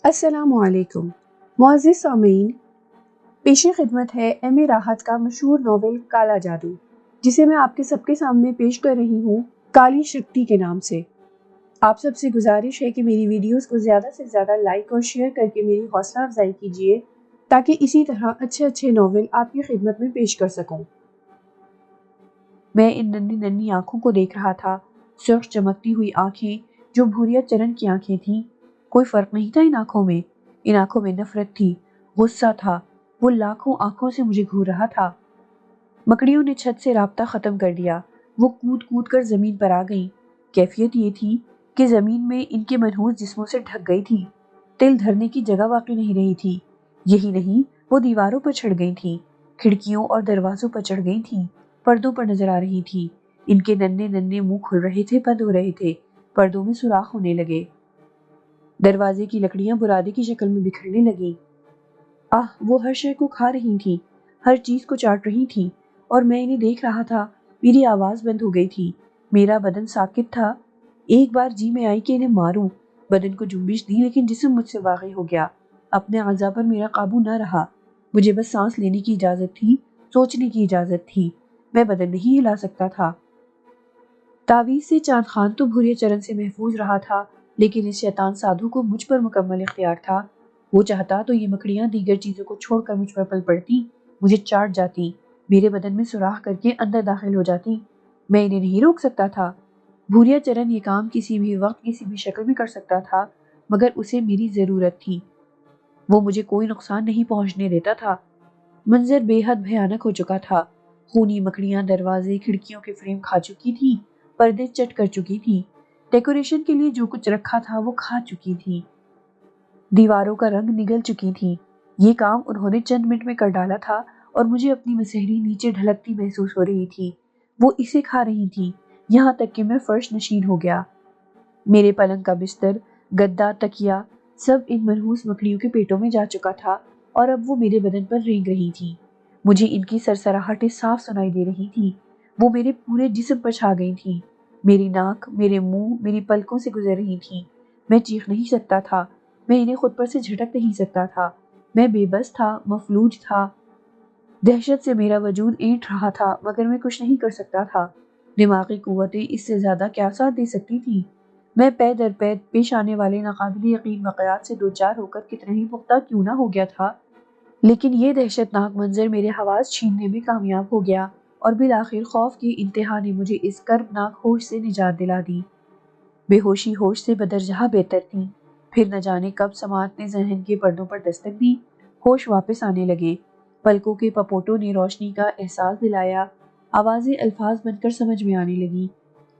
السلام علیکم معزز سامعین، پیش خدمت ہے ایم اے راحت کا مشہور ناول کالا جادو، جسے میں آپ کے سب کے سامنے پیش کر رہی ہوں کالی شکتی کے نام سے۔ آپ سب سے گزارش ہے کہ میری ویڈیوز کو زیادہ سے زیادہ لائک اور شیئر کر کے میری حوصلہ افزائی کیجیے تاکہ اسی طرح اچھے اچھے ناول آپ کی خدمت میں پیش کر سکوں۔ میں ان ننھی ننھی آنکھوں کو دیکھ رہا تھا، سرخ چمکتی ہوئی آنکھیں جو بھوریا چرن کی آنکھیں تھیں۔ کوئی فرق نہیں تھا ان آنکھوں میں نفرت تھی، غصہ تھا، وہ لاکھوں آنکھوں سے مجھے گھور رہا تھا۔ مکڑیوں نے چھت سے رابطہ ختم کر دیا، وہ کود کود کر زمین پر آ گئیں۔ کیفیت یہ تھی کہ زمین میں ان کے منحوس جسموں سے ڈھک گئی تھی، تل دھرنے کی جگہ باقی نہیں رہی تھی۔ یہی نہیں، وہ دیواروں پر چڑھ گئی تھیں، کھڑکیوں اور دروازوں پر چڑھ گئی تھیں، پردوں پر نظر آ رہی تھی۔ ان کے ننھے ننھے منہ کھل رہے تھے، بند ہو رہے تھے، پردوں میں سوراخ ہونے لگے۔ دروازے کی لکڑیاں برادے کی شکل میں بکھرنے لگیں۔ وہ ہر شے کو کھا رہی تھیں، ہر چیز کو چاٹ رہی تھیں، اور میں انہیں دیکھ رہا تھا۔ میری آواز بند ہو گئی تھی، میرا بدن ساکت تھا۔ ایک بار جی میں آئی کہ انہیں ماروں، بدن کو جنبش دی، لیکن جسم مجھ سے واقع ہو گیا۔ اپنے اعضاء پر میرا قابو نہ رہا، مجھے بس سانس لینے کی اجازت تھی، سوچنے کی اجازت تھی، میں بدن نہیں ہلا سکتا تھا۔ تعویذ سے چاند خان تو بھوریا چرن سے محفوظ رہا تھا، لیکن اس شیطان سادھو کو مجھ پر مکمل اختیار تھا۔ وہ چاہتا تو یہ مکڑیاں دیگر چیزوں کو چھوڑ کر مجھ پر پل پڑتی، مجھے چاٹ جاتی، میرے بدن میں سوراخ کر کے اندر داخل ہو جاتی۔ میں انہیں نہیں روک سکتا تھا۔ بھوریا چرن یہ کام کسی بھی وقت کسی بھی شکل میں کر سکتا تھا، مگر اسے میری ضرورت تھی۔ وہ مجھے کوئی نقصان نہیں پہنچنے دیتا تھا۔ منظر بے حد بھیانک ہو چکا تھا۔ خونی مکڑیاں دروازے کھڑکیوں کے فریم کھا چکی تھی، پردے چٹ کر چکی تھی، ڈیکوریشن کے لیے جو کچھ رکھا تھا وہ کھا چکی تھی، دیواروں کا رنگ نگل چکی تھی۔ یہ کام انہوں نے چند منٹ میں کر ڈالا تھا، اور مجھے اپنی مسحری نیچے ڈھلکتی محسوس ہو رہی تھی۔ وہ اسے کھا رہی تھی، یہاں تک کہ میں فرش نشین ہو گیا۔ میرے پلنگ کا بستر، گدا، تکیا، سب ان منحوس مکڑیوں کے پیٹوں میں جا چکا تھا، اور اب وہ میرے بدن پر رینگ رہی تھی۔ مجھے ان کی سرسراہٹیں صاف سنائی دے رہی تھی، وہ میرے پورے جسم پر چھا گئی تھی، میری ناک، میرے منہ، میری پلکوں سے گزر رہی تھی۔ میں چیخ نہیں سکتا تھا، میں انہیں خود پر سے جھٹک نہیں سکتا تھا، میں بے بس تھا، مفلوج تھا۔ دہشت سے میرا وجود اینٹ رہا تھا، مگر میں کچھ نہیں کر سکتا تھا۔ دماغی قوتیں اس سے زیادہ کیا ساتھ دے سکتی تھی؟ میں پے در پے پیش آنے والے ناقابل یقین واقعات سے دوچار ہو کر کتنا ہی پختہ کیوں نہ ہو گیا تھا، لیکن یہ دہشت ناک منظر میرے حواس چھیننے میں کامیاب ہو گیا، اور بالآخر خوف کی انتہا نے مجھے اس کربناک ہوش سے نجات دلا دی۔ بے ہوشی ہوش سے بدرجہ بہتر تھی۔ پھر نہ جانے کب سماعت نے ذہن کے پردوں پر دستک دی، ہوش واپس آنے لگے، پلکوں کے پپوٹوں نے روشنی کا احساس دلایا، آوازیں الفاظ بن کر سمجھ میں آنے لگی۔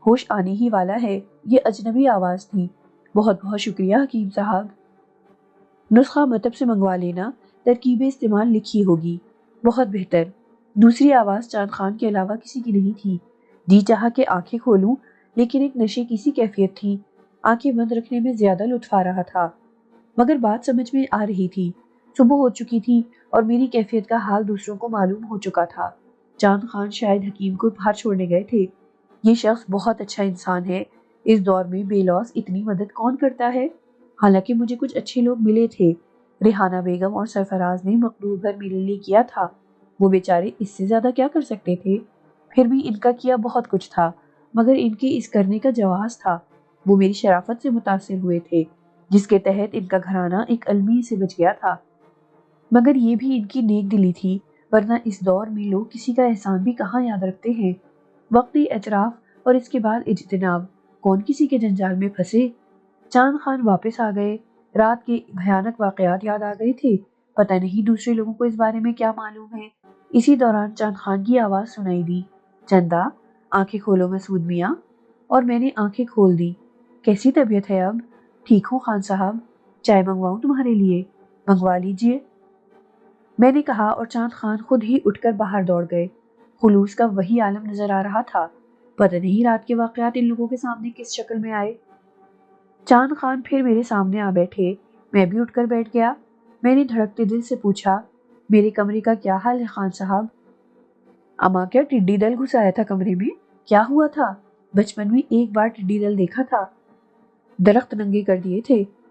ہوش آنے ہی والا ہے، یہ اجنبی آواز تھی۔ بہت بہت شکریہ حکیم صاحب۔ نسخہ مطب سے منگوا لینا، ترکیب استعمال لکھی ہوگی۔ بہت بہتر۔ دوسری آواز چاند خان کے علاوہ کسی کی نہیں تھی۔ جی چاہا کہ آنکھیں کھولوں، لیکن ایک نشے کی سی کیفیت تھی، آنکھیں بند رکھنے میں زیادہ لطف آ رہا تھا۔ مگر بات سمجھ میں آ رہی تھی، صبح ہو چکی تھی، اور میری کیفیت کا حال دوسروں کو معلوم ہو چکا تھا۔ چاند خان شاید حکیم کو باہر چھوڑنے گئے تھے۔ یہ شخص بہت اچھا انسان ہے، اس دور میں بے لوث اتنی مدد کون کرتا ہے؟ حالانکہ مجھے کچھ اچھے لوگ ملے تھے، ریحانہ بیگم اور سرفراز نے مقدور بھر میرے لیے کیا تھا، وہ بیچارے اس سے زیادہ کیا کر سکتے تھے؟ پھر بھی ان کا کیا بہت کچھ تھا، مگر ان کے اس کرنے کا جواز تھا۔ وہ میری شرافت سے متاثر ہوئے تھے، جس کے تحت ان کا گھرانہ ایک المیہ سے بچ گیا تھا۔ مگر یہ بھی ان کی نیک دلی تھی، ورنہ اس دور میں لوگ کسی کا احسان بھی کہاں یاد رکھتے ہیں؟ وقتی اعتراف اور اس کے بعد اجتناب، کون کسی کے جنجال میں پھنسے؟ چاند خان واپس آ گئے، رات کے بھیانک واقعات یاد آ گئے تھے، پتہ نہیں دوسرے لوگوں کو اس بارے میں کیا معلوم ہے۔ اسی دوران چاند خان کی آواز سنائی دی، چندا، آنکھیں کھولو مسعود میاں، اور میں نے آنکھیں کھول دی۔ کیسی طبیعت ہے اب؟ ٹھیک ہوں خان صاحب، چائے منگواؤں تمہارے لیے؟ منگوا لیجئے، میں نے کہا، اور چاند خان خود ہی اٹھ کر باہر دوڑ گئے۔ خلوص کا وہی عالم نظر آ رہا تھا، پتہ نہیں رات کے واقعات ان لوگوں کے سامنے کس شکل میں آئے۔ چاند خان پھر میرے سامنے آ بیٹھے، میں بھی اٹھ کر بیٹھ گیا۔ میں نے دھڑکتے دل سے پوچھا، میرے کمرے کا کیا حال ہے خان صاحب؟ اماں کیا ٹڈی دل گھس آیا تھا کمرے میں؟ کیا ہوا تھا؟ بچپن میں ایک بار ٹڈی دل دیکھا تھا، درخت ننگے کر دیے تھے،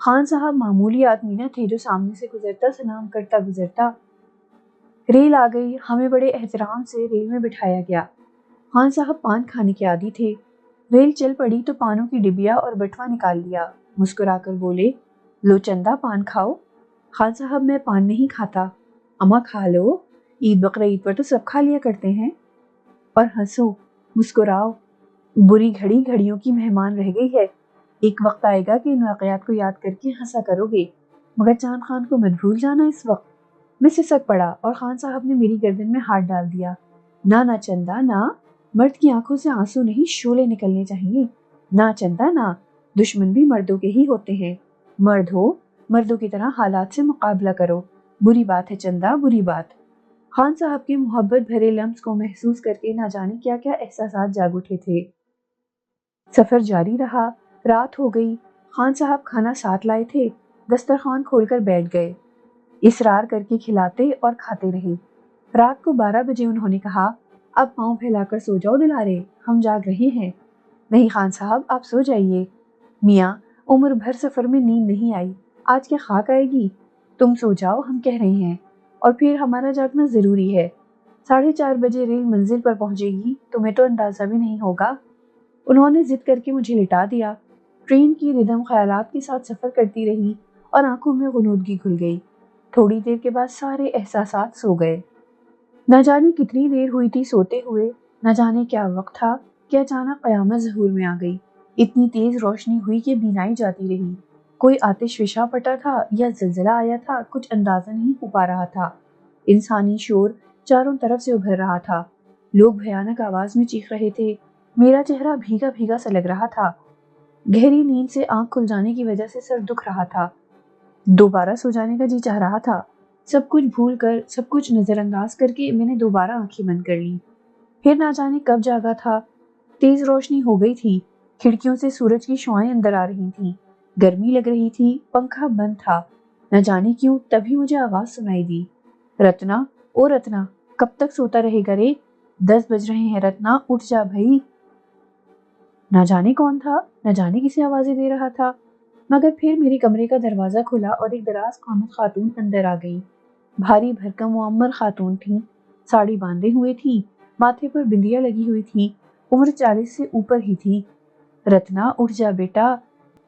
خان صاحب معمولی آدمی نہ تھے جو سامنے سے گزرتا سلام کرتا گزرتا۔ ریل آ گئی، ہمیں بڑے احترام سے ریل میں بٹھایا گیا۔ خان صاحب پان کھانے کے عادی تھے۔ ریل چل پڑی تو پانوں کی ڈبیا اور بٹوا نکال لیا، مسکرا کر بولے، لو چندہ پان کھاؤ۔ خان صاحب میں پان نہیں کھاتا۔ اماں کھا لو، عید بقرعید پر تو سب کھا لیا کرتے ہیں۔ اور ہنسو، مسکراؤ، بری گھڑی گھڑیوں کی مہمان رہ گئی ہے، ایک وقت آئے گا کہ ان واقعات کو یاد کر کے ہنسا کرو گے، مگر چاند خان کو مت بھول جانا اس وقت۔ میں سسک پڑا اور خان صاحب نے میری گردن میں ہاتھ ڈال دیا۔ نہ چندہ نہ، مرد کی آنکھوں سے آنسو نہیں شعلے نکلنے چاہیے۔ نہ چندہ نہ، دشمن بھی مردوں کے ہی ہوتے ہیں، مرد ہو، مردوں کی طرح حالات سے مقابلہ کرو، بری بات ہے چندہ، بری بات۔ خان صاحب کے محبت بھرے لمس کو محسوس کر کے نہ جانے کیا کیا احساسات جاگ اٹھے تھے۔ سفر جاری رہا، رات ہو گئی۔ خان صاحب کھانا ساتھ لائے تھے، دسترخوان کھول کر بیٹھ گئے، اصرار کر کے کھلاتے اور کھاتے رہے۔ رات کو 12 بجے انہوں نے کہا، اب پاؤں پھیلا کر سو جاؤ دلارے، ہم جاگ رہے ہیں۔ نہیں خان صاحب، آپ سو جائیے۔ میاں، عمر بھر سفر میں نیند نہیں آئی، آج کیا خاک آئے گی؟ تم سو جاؤ، ہم کہہ رہے ہیں، اور پھر ہمارا جاگنا ضروری ہے۔ 4:30 بجے ریل منزل پر پہنچے گی، تمہیں تو اندازہ بھی نہیں ہوگا۔ انہوں نے ضد کر کے مجھے لٹا دیا۔ ٹرین کی ردم خیالات کے ساتھ سفر کرتی رہی اور آنکھوں میں غنودگی گھل گئی۔ تھوڑی دیر کے بعد سارے احساسات سو گئے۔ نہ جانے کتنی دیر ہوئی تھی سوتے ہوئے، نہ جانے کیا وقت تھا کہ اچانک قیامت ظہور میں آ گئی۔ اتنی تیز روشنی ہوئی کہ بینائی جاتی رہی۔ کوئی آتش فشاں پٹا تھا یا زلزلہ آیا تھا، کچھ اندازہ نہیں ہو پا رہا تھا۔ انسانی شور چاروں طرف سے ابھر رہا تھا، لوگ بھیانک آواز میں چیخ رہے تھے۔ میرا چہرہ بھیگا بھیگا سا لگ رہا تھا۔ گہری نیند سے آنکھ کھل جانے کی وجہ سے سر دکھ رہا تھا۔ دوبارہ سو جانے کا جی چاہ رہا تھا۔ سب کچھ بھول کر، سب کچھ نظر انداز کر کے میں نے دوبارہ آنکھیں بند کر لیں۔ پھر نہ جانے کب جاگا تھا۔ تیز روشنی ہو گئی تھی، کھڑکیوں سے سورج کی شعائیں اندر آ رہی تھیں، گرمی لگ رہی تھی، پنکھا بند تھا۔ نہ جانے کیوں تبھی مجھے آواز سنائی دی، رتنا، او رتنا، کب تک سوتا رہے گا رے؟ 10 بج رہے ہیں رتنا، اٹھ جا بھائی۔ نہ جانے کون تھا، نہ جانے کسے آوازیں دے رہا تھا، مگر پھر میرے کمرے کا دروازہ کھلا اور ایک دراز قامت خاتون اندر آ گئی۔ بھاری بھرکم معمر خاتون تھیں، ساڑی باندھے ہوئے تھی، ماتھے پر بندیاں لگی ہوئی تھی، عمر 40 سے اوپر ہی تھی۔ رتنا، اٹھ جا بیٹا،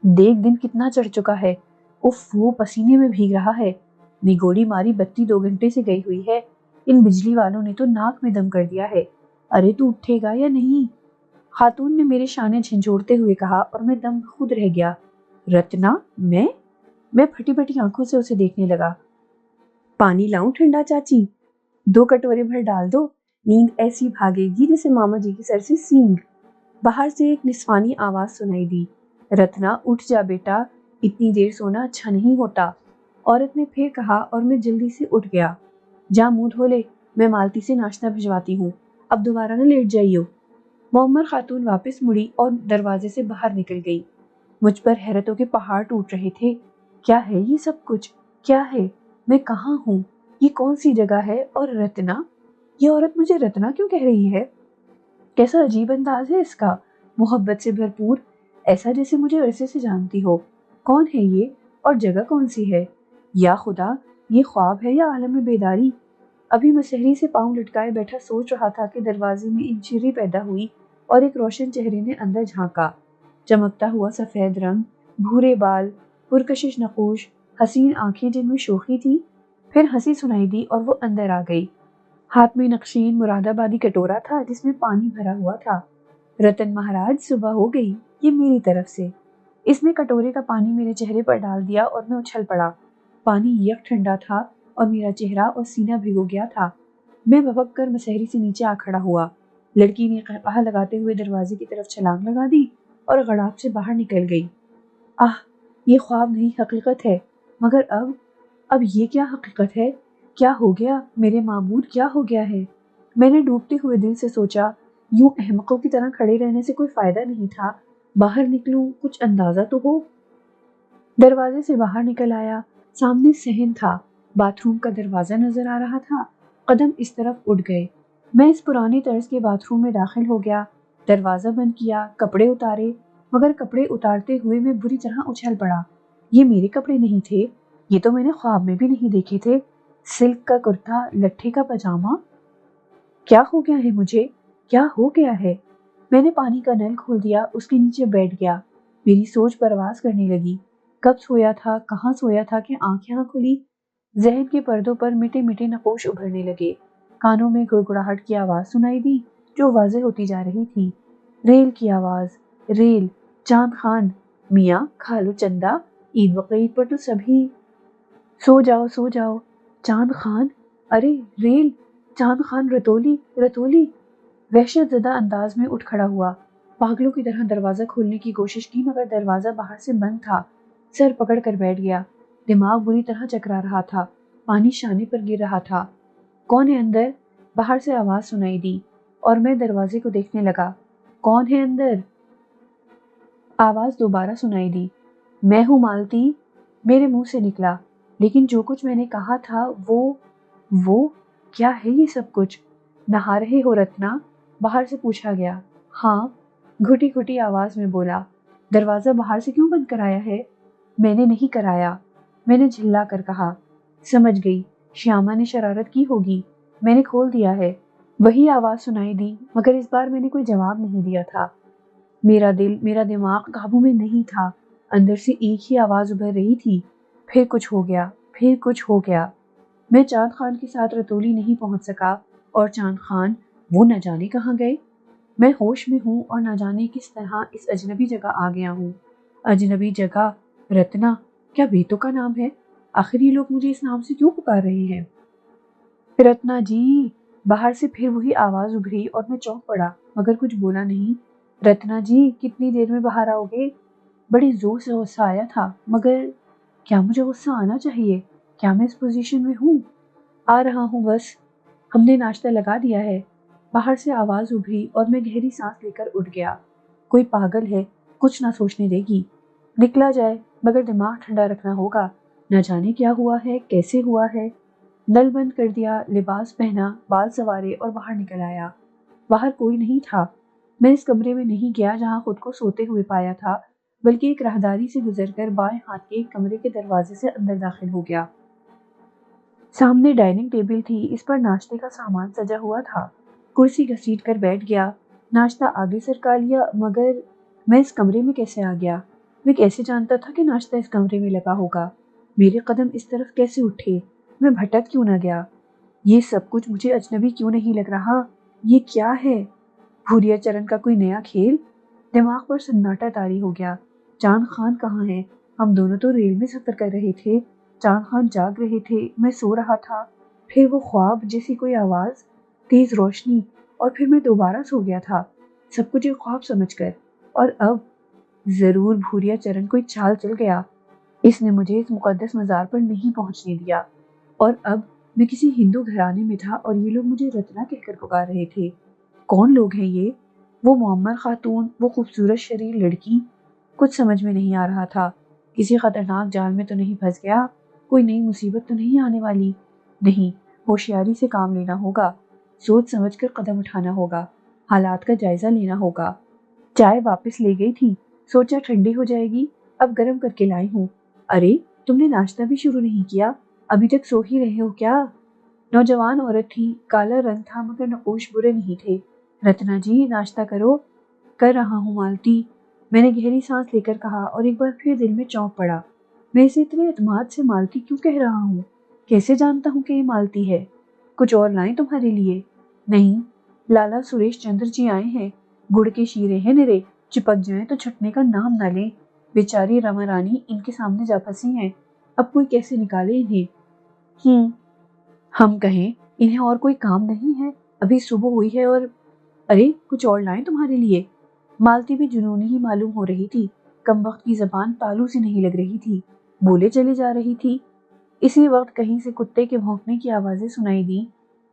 دیکھ دن کتنا چڑھ چکا ہے، اف وہ پسینے میں بھیگ رہا ہے، نگوڑی ماری بتی 2 گھنٹے سے گئی ہوئی ہے، ان بجلی والوں نے تو ناک میں دم کر دیا ہے، ارے تو اٹھے گا یا نہیں؟ خاتون نے میرے شانے جھنجھوڑتے ہوئے کہا اور میں دم خود رہ گیا۔ رتنا، میں پھٹی پھٹی آنکھوں سے اسے دیکھنے لگا۔ پانی لاؤں ٹھنڈا چاچی؟ 2 کٹورے بھر ڈال دو، نیند ایسی بھاگے گی جیسے ماما جی کی سر سے سینگ۔ باہر سے ایک نسوانی آواز سنائی دی، رتنا اٹھ جا بیٹا، اتنی دیر سونا اچھا نہیں ہوتا۔ عورت نے پھر کہا اور میں جلدی سے اٹھ گیا۔ جا منہ دھو لے، میں مالتی سے ناشتہ بھجواتی ہوں، اب دوبارہ نہ لیٹ جائیو۔ معمر خاتون واپس مڑی اور دروازے سے باہر نکل گئی۔ مجھ پر حیرتوں کے پہاڑ ٹوٹ رہے تھے۔ کیا ہے یہ سب کچھ؟ کیا ہے؟ میں کہاں ہوں؟ یہ کون سی جگہ ہے؟ اور رتنا، یہ عورت مجھے رتنا کیوں کہہ رہی ہے؟ کیسا عجیب انداز ہے اس کا، محبت سے بھرپور، ایسا جیسے مجھے عرصے سے جانتی ہو۔ کون ہے یہ اور جگہ کون سی ہے؟ یا خدا، یہ خواب ہے یا عالم بیداری؟ ابھی میں سحری سے پاؤں لٹکائے بیٹھا سوچ رہا تھا کہ دروازے میں ایک چیری پیدا ہوئی اور ایک روشن چہرے نے اندر جھانکا۔ چمکتا ہوا سفید رنگ، بھورے بال، پرکشش نقوش، حسین آنکھیں جن میں شوخی تھی۔ پھر ہنسی سنائی دی اور وہ اندر آ گئی۔ ہاتھ میں نقشین مراد آبادی کٹورا تھا جس میں پانی بھرا ہوا تھا۔ رتن مہاراج، صبح ہو گئی، یہ میری طرف سے۔ اس نے کٹورے کا پانی میرے چہرے پر ڈال دیا اور میں اچھل پڑا۔ پانی یک ٹھنڈا تھا اور میرا چہرہ اور سینہ بھگو گیا تھا۔ میں بھبک کر مسحری سے نیچے آ کھڑا ہوا۔ لڑکی نے قہقہہ لگاتے ہوئے دروازے کی طرف چھلانگ لگا دی اور غڑاپ سے باہر نکل گئی۔ آہ، یہ خواب نہیں حقیقت ہے، مگر اب یہ کیا حقیقت ہے؟ کیا ہو گیا میرے معبود، کیا ہو گیا ہے؟ میں نے ڈوبتے ہوئے دل سے سوچا، یوں احمقوں کی طرح کھڑے رہنے سے کوئی فائدہ نہیں تھا، باہر نکلوں، کچھ اندازہ تو ہو۔ دروازے سے باہر نکل آیا، سامنے صحن تھا، باتھ روم کا دروازہ نظر آ رہا تھا، قدم اس طرف اٹھ گئے۔ میں اس پرانے طرز کے باتھ روم میں داخل ہو گیا، دروازہ بند کیا، کپڑے اتارے، مگر کپڑے اتارتے ہوئے میں بری طرح اچھل پڑا۔ یہ میرے کپڑے نہیں تھے، یہ تو میں نے خواب میں بھی نہیں دیکھے تھے۔ سلک کا کرتا، لٹھے کا پاجامہ، کیا ہو گیا ہے مجھے؟ کیا ہو گیا ہے؟ میں نے پانی کا نل کھول دیا، اس کے نیچے بیٹھ گیا۔ میری سوچ پرواز کرنے لگی۔ کب سویا تھا، کہاں سویا تھا کہ آنکھیں نہ کھلی؟ ذہن کے پردوں پر مٹے مٹے نقوش ابھرنے لگے۔ کانوں میں گڑگڑاہٹ کی آواز سنائی دی جو واضح ہوتی جا رہی تھی۔ ریل کی آواز، ریل، چاند خان، میاں کھالو چندہ، عید بقرعید پر تو سبھی سو جاؤ سو جاؤ۔ چاند خان، ارے ریل، چاند خان رتولی رتولی۔ وحشت زدہ انداز میں اٹھ کھڑا ہوا، پاگلوں کی طرح دروازہ کھولنے کی کوشش کی مگر دروازہ باہر سے بند تھا۔ سر پکڑ کر بیٹھ گیا، دماغ بری طرح چکرا رہا تھا، پانی شانے پر گر رہا تھا۔ کون ہے اندر؟ باہر سے آواز سنائی دی اور میں دروازے کو دیکھنے لگا۔ کون ہے اندر؟ آواز دوبارہ سنائی دی۔ میں ہوں مالتی، میرے منہ سے نکلا، لیکن جو کچھ میں نے کہا تھا وہ کیا ہے یہ سب کچھ؟ نہا رہے ہو رتنا؟ باہر سے پوچھا گیا۔ ہاں، گھٹی گھٹی آواز میں بولا۔ دروازہ باہر سے کیوں بند کرایا ہے؟ میں نے نہیں کرایا، میں نے جھلا کر کہا۔ سمجھ گئی، شیاما نے شرارت کی ہوگی، میں نے کھول دیا ہے۔ وہی آواز سنائی دی مگر اس بار میں نے کوئی جواب نہیں دیا تھا۔ میرا دل، میرا دماغ قابو میں نہیں تھا، اندر سے ایک ہی آواز ابھر رہی تھی، پھر کچھ ہو گیا، پھر کچھ ہو گیا۔ میں چاند خان کے ساتھ رتولی نہیں پہنچ سکا اور چاند خان وہ نہ جانے کہاں گئے۔ میں ہوش میں ہوں اور نہ جانے کس طرح اس اجنبی جگہ آ گیا ہوں۔ اجنبی جگہ، رتنا، کیا بیتوں کا نام ہے؟ آخر یہ لوگ مجھے اس نام سے کیوں پکار رہے ہیں؟ رتنا جی، باہر سے پھر وہی آواز ابھری اور میں چونک پڑا مگر کچھ بولا نہیں۔ رتنا جی، کتنی دیر میں باہر آؤ گے؟ بڑی زور سے غصہ آیا تھا مگر کیا مجھے غصہ آنا چاہیے؟ کیا میں اس پوزیشن میں ہوں؟ آ رہا ہوں بس، ہم نے ناشتہ لگا دیا ہے۔ باہر سے آواز ابھری اور میں گہری سانس لے کر اٹھ گیا۔ کوئی پاگل ہے، کچھ نہ سوچنے دے گی۔ نکلا جائے مگر دماغ ٹھنڈا رکھنا ہوگا، نہ جانے کیا ہوا ہے، کیسے ہوا ہے۔ نل بند کر دیا، لباس پہنا، بال سنوارے اور باہر نکل آیا۔ باہر کوئی نہیں تھا۔ میں اس کمرے میں نہیں گیا جہاں خود کو سوتے ہوئے پایا تھا، بلکہ ایک راہداری سے گزر کر بائیں ہاتھ کے ایک کمرے کے دروازے سے اندر داخل ہو گیا۔ سامنے ڈائننگ ٹیبل تھی، اس پر ناشتے کا سامان سجا ہوا تھا۔ کرسی گھسیٹ کر بیٹھ گیا، ناشتہ آگے سرکا لیا مگر میں اس کمرے میں کیسے آ گیا؟ میں کیسے جانتا تھا کہ ناشتہ اس کمرے میں لگا ہوگا؟ میرے قدم اس طرف کیسے اٹھے؟ میں بھٹک کیوں نہ گیا؟ یہ سب کچھ مجھے اجنبی کیوں نہیں لگ رہا؟ یہ کیا ہے؟ بھوریا چرن کا کوئی نیا کھیل؟ دماغ پر سناٹا طاری ہو گیا۔ چاند خان کہاں ہے؟ ہم دونوں تو ریل میں سفر کر رہے تھے، چاند خان جاگ رہے تھے، میں سو رہا تھا، پھر وہ خواب جیسی کوئی آواز، تیز روشنی، اور پھر میں دوبارہ سو گیا تھا، سب کچھ ایک خواب سمجھ کر۔ اور اب ضرور بھوریا چرن کوئی چال چل گیا، اس نے مجھے اس مقدس مزار پر نہیں پہنچنے دیا، اور اب میں کسی ہندو گھرانے میں تھا اور یہ لوگ مجھے رتنا کہہ کر پکار رہے تھے۔ کون لوگ ہیں یہ؟ وہ معمر خاتون، وہ خوبصورت شریر لڑکی؟ کچھ سمجھ میں نہیں آ رہا تھا۔ کسی خطرناک جال میں تو نہیں پھنس گیا؟ کوئی نئی مصیبت تو نہیں آنے والی؟ نہیں، ہوشیاری سے کام لینا ہوگا، سوچ سمجھ کر قدم اٹھانا ہوگا، حالات کا جائزہ لینا ہوگا۔ چائے واپس لے گئی تھی، سوچا ٹھنڈی ہو جائے گی، اب گرم کر کے لائی ہوں۔ ارے، تم نے ناشتہ بھی شروع نہیں کیا، ابھی تک سو ہی رہے ہو کیا؟ نوجوان عورت تھی، کالا رنگ تھا مگر نقوش برے نہیں تھے۔ رتنا جی، ناشتہ کرو۔ کر رہا ہوں مالتی، میں نے گہری سانس لے کر کہا اور ایک بار پھر دل میں چونک پڑا۔ میں اسے اتنے اعتماد سے مالتی کیوں کہہ رہا ہوں؟ کیسے جانتا ہوں کہ یہ مالتی ہے؟ کچھ اور لائیں تمہارے لیے؟ نہیں، لالا سریش چندر جی آئے ہیں، گڑ کے شیرے ہیں نرے، چپک جائیں تو چھٹنے کا نام نہ لیں۔ بیچاری رما رانی ان کے سامنے جا پھنسی ہیں، اب کوئی کیسے نکالے انہیں؟ ہم کہیں انہیں اور کوئی کام نہیں ہے، ابھی صبح ہوئی ہے اور ارے کچھ اور لائیں تمہارے لیے۔ مالتی بھی جنونی ہی معلوم ہو رہی تھی، کم وقت کی زبان تالو سے نہیں لگ رہی تھی، بولے چلے جا رہی تھی۔ اسی وقت کہیں سے کتے کے بھونکنے کی آوازیں سنائی دیں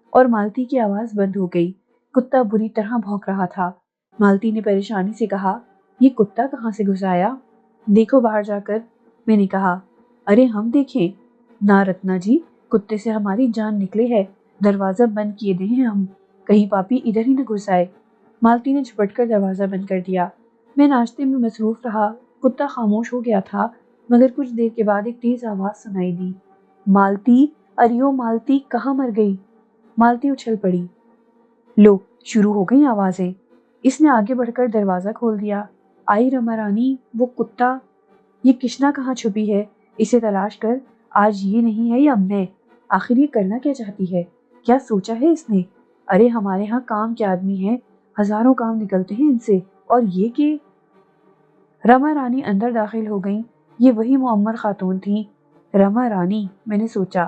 اور مالتی کی آواز بند ہو گئی۔ کتا بری طرح بھونک رہا تھا۔ مالتی نے پریشانی سے کہا، یہ کتا کہاں سے گھس آیا؟ دیکھو باہر جا کر، میں نے کہا۔ ارے ہم دیکھیں؟ نہ رتنا جی، کتے سے ہماری جان نکلے ہے، دروازہ بند کیے دے ہیں ہم، کہیں پاپی ادھر ہی نہ گھس آئے۔ مالتی نے جھپٹ کر دروازہ بند کر دیا۔ میں ناشتے میں مصروف رہا، کتا خاموش ہو گیا تھا، مگر کچھ دیر کے بعد ایک تیز آواز سنائی دی، مالتی، اریو مالتی کہاں مر گئی؟ مالتی اچھل پڑی۔ لو، شروع ہو گئی آوازیں۔ اس نے آگے بڑھ کر دروازہ کھول دیا۔ آئی رما رانی، وہ کتا، یہ کشنا کہاں چھپی ہے؟ اسے تلاش کر، آج یہ نہیں ہے یا میں۔ آخر یہ کرنا کیا چاہتی ہے؟ کیا سوچا ہے اس نے؟ ارے ہمارے ہاں کام کے آدمی ہیں، ہزاروں کام نکلتے ہیں ان سے، اور یہ کہ… رما رانی اندر داخل ہو گئیں۔ یہ وہی معمر خاتون تھیں۔ رما رانی، میں نے سوچا۔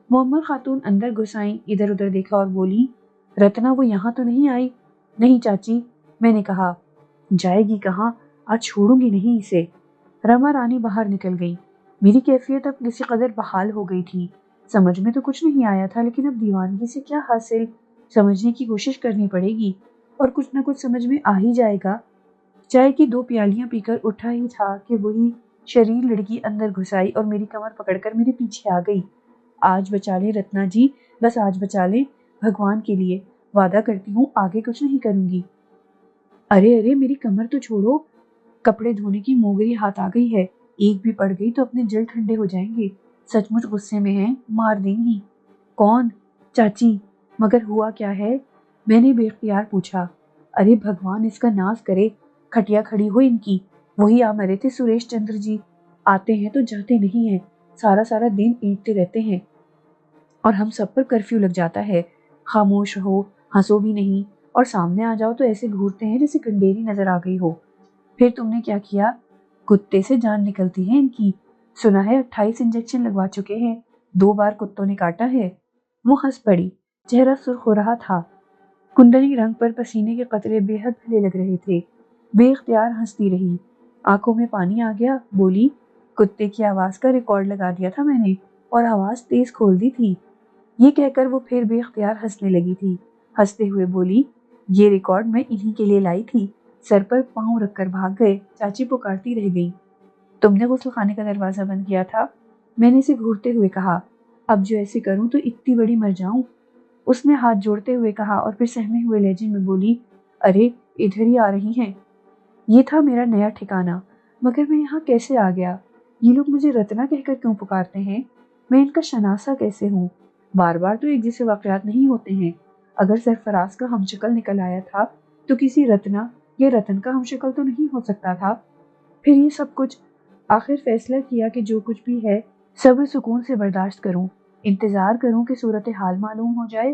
معمر خاتون اندر گھس آئیں، ادھر ادھر دیکھا اور بولی، رتنا وہ یہاں تو نہیں آئی؟ نہیں چاچی، میں نے کہا۔ جائے گی کہاں؟ آج چھوڑوں گی نہیں اسے۔ رما رانی باہر نکل گئی۔ میری کیفیت اب کسی قدر بحال ہو گئی تھی۔ سمجھ میں تو کچھ نہیں آیا تھا، لیکن اب دیوانگی سے کیا حاصل؟ سمجھنے کی کوشش کرنی پڑے گی، اور کچھ نہ کچھ سمجھ میں آ ہی جائے گا۔ چائے کی 2 پیالیاں پی کر اٹھا ہی تھا کہ وہی شریر لڑکی اندر گھس آئی اور میری کمر پکڑ کر میرے پیچھے آ گئی۔ آج بچا لیں رتنا جی، بس آج بچا لیں، بھگوان کے لیے وعدہ کرتی ہوں آگے کچھ نہیں کروں گی۔ ارے ارے میری کمر تو چھوڑو، کپڑے دھونے کی موگری ہاتھ آ گئی ہے، ایک بھی پڑ گئی تو اپنے جل ٹھنڈے ہو جائیں گے۔ سچ مچ غصے میں ہیں، مار دیں گی۔ کون؟ چاچی۔ مگر ہوا کیا ہے؟ میں نے بے اختیار پوچھا۔ ارے بھگوان اس کا ناز کرے، کھٹیا کھڑی ہو ان کی، وہی آ مرے تھے سریش چندر جی، آتے ہیں تو جاتے نہیں ہیں، سارا سارا دن اینٹتے رہتے ہیں، اور ہم سب پر کرفیو لگ جاتا ہے۔ خاموش رہو، ہنسو بھی نہیں، اور سامنے آ جاؤ تو ایسے گھورتے ہیں جیسے گنڈیری نظر آ گئی ہو۔ پھر تم نے کیا کیا؟ کتے سے جان نکلتی ہے ان کی، سنا ہے 28 انجیکشن لگوا چکے ہیں، 2 بار کتوں نے کاٹا ہے۔ وہ ہنس پڑی، چہرہ سرخ ہو رہا تھا، کندنی رنگ پر پسینے کے قطرے بے حد بھلے لگ رہے تھے۔ بے اختیار ہنستی رہی، آنکھوں میں پانی آ گیا، بولی، کتے کی آواز کا ریکارڈ لگا دیا تھا میں نے، اور آواز تیز کھول دی تھی۔ یہ کہہ کر وہ پھر بے اختیار ہنسنے لگی تھی۔ ہنستے ہوئے بولی، یہ ریکارڈ میں انہی کے لیے لائی تھی۔ سر پر پاؤں رکھ کر بھاگ گئے۔ چاچی پکارتی رہ گئی، تم نے غسل خانے کا دروازہ بند کیا تھا؟ میں نے اسے گھورتے ہوئے کہا، اب جو ایسے کروں تو اتنی بڑی مر جاؤں۔ اس نے ہاتھ جوڑتے ہوئے کہا اور پھر سہمے ہوئے لہجے میں بولی، ارے ادھر ہی آ رہی ہیں۔ یہ تھا میرا نیا ٹھکانہ، مگر میں یہاں کیسے آ گیا؟ یہ لوگ مجھے رتنا کہہ کر کیوں پکارتے ہیں؟ میں ان کا شناسہ کیسے ہوں؟ بار بار تو ایک جیسے واقعات نہیں ہوتے ہیں۔ اگر سرفراز کا ہم شکل نکل آیا تھا تو کسی رتنا یا رتن کا ہم شکل تو نہیں ہو سکتا تھا۔ پھر یہ سب کچھ، آخر فیصلہ کیا کہ جو کچھ بھی ہے صبر سکون سے برداشت کروں، انتظار کروں کہ صورتحال معلوم ہو جائے۔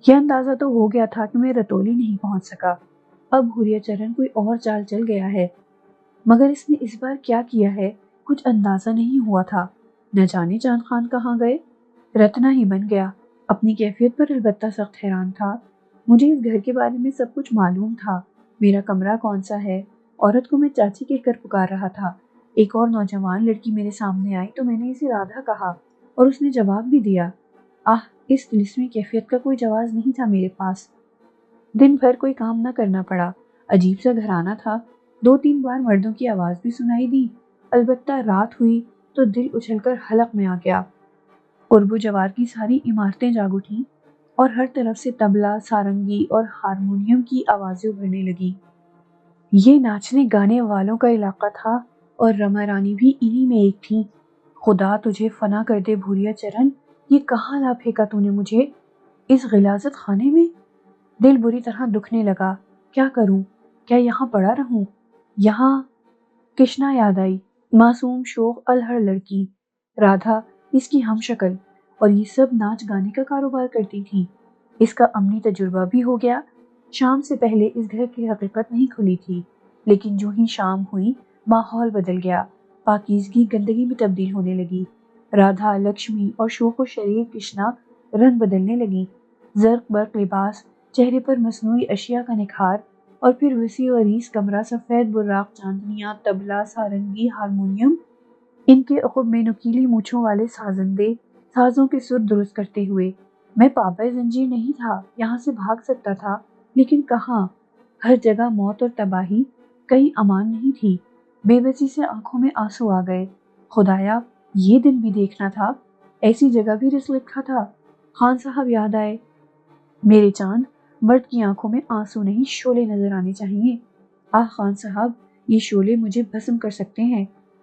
یہ اندازہ تو ہو گیا تھا کہ میں رتولی نہیں پہنچ سکا، اب حوریہ چرن کوئی اور چال چل گیا ہے، مگر اس نے اس بار کیا کیا ہے کچھ اندازہ نہیں ہوا تھا۔ نہ جانے جان خان کہاں گئے؟ رتنا ہی بن گیا۔ اپنی کیفیت پر البتہ سخت حیران تھا۔ مجھے اس گھر کے بارے میں سب کچھ معلوم تھا، میرا کمرہ کون سا ہے، عورت کو میں چاچی کہہ کر پکار رہا تھا۔ ایک اور نوجوان لڑکی میرے سامنے آئی تو میں نے اسے رادھا کہا اور اس نے جواب بھی دیا۔ اس طلسمی کیفیت کا کوئی جواز نہیں تھا میرے پاس۔ دن بھر کوئی کام نہ کرنا پڑا، عجیب سا گھرانہ تھا۔ 2-3 بار مردوں کی آواز بھی سنائی دی، البتہ رات ہوئی تو دل اچھل کر حلق میں آ گیا۔ قرب و جوار کی ساری عمارتیں جاگ اٹھیں اور ہر طرف سے طبلہ، سارنگی اور ہارمونیم کی آوازیں ابھرنے لگی۔ یہ ناچنے گانے والوں کا علاقہ تھا اور رما رانی بھی انہی میں ایک تھی۔ خدا تجھے فنا کر دے بھوریا چرن، یہ کہاں لا پھینکا تو نے مجھے، اس غلاظت خانے میں؟ دل بری طرح دکھنے لگا۔ کیا کروں؟ کیا یہاں پڑا رہوں؟ یہاں… کشنا یاد آئی، معصوم شوخ الہڑ لڑکی، رادھا اس کی ہم شکل، اور یہ سب ناچ گانے کا کاروبار کرتی تھی۔ اس کا عملی تجربہ بھی ہو گیا۔ شام سے پہلے اس گھر کی حقیقت نہیں کھلی تھی، لیکن جو ہی شام ہوئی ماحول بدل گیا، پاکیزگی گندگی میں تبدیل ہونے لگی۔ رادھا، لکشمی اور شوخ و شریر کشنا رنگ بدلنے لگی۔ زرق برق لباس، چہرے پر مصنوعی اشیاء کا نکھار، اور پھر وسیع و عریض کمرہ، سفید براق چاندنیاں، طبلہ، سارنگی، ہارمونیم، ان کے عقب میں نکیلی مونچھوں والے سازندے سازوں کے سر درست کرتے ہوئے۔ میں پابند زنجیر نہیں تھا، یہاں سے بھاگ سکتا تھا، لیکن کہاں؟ ہر جگہ موت اور تباہی، کہیں امان نہیں تھی۔ بے بسی سے آنکھوں میں آنسو آ گئے۔ خدایا، یہ دن بھی دیکھنا تھا، ایسی جگہ بھی رزق لکھا تھا۔ خان صاحب یاد آئے۔ میرے چاند، مرد کی آنکھوں میں آنسو نہیں شعلے نظر آنے چاہیے۔ خان صاحب، یہ شعلے مجھے بھسم کر سکتے ہیں۔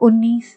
19।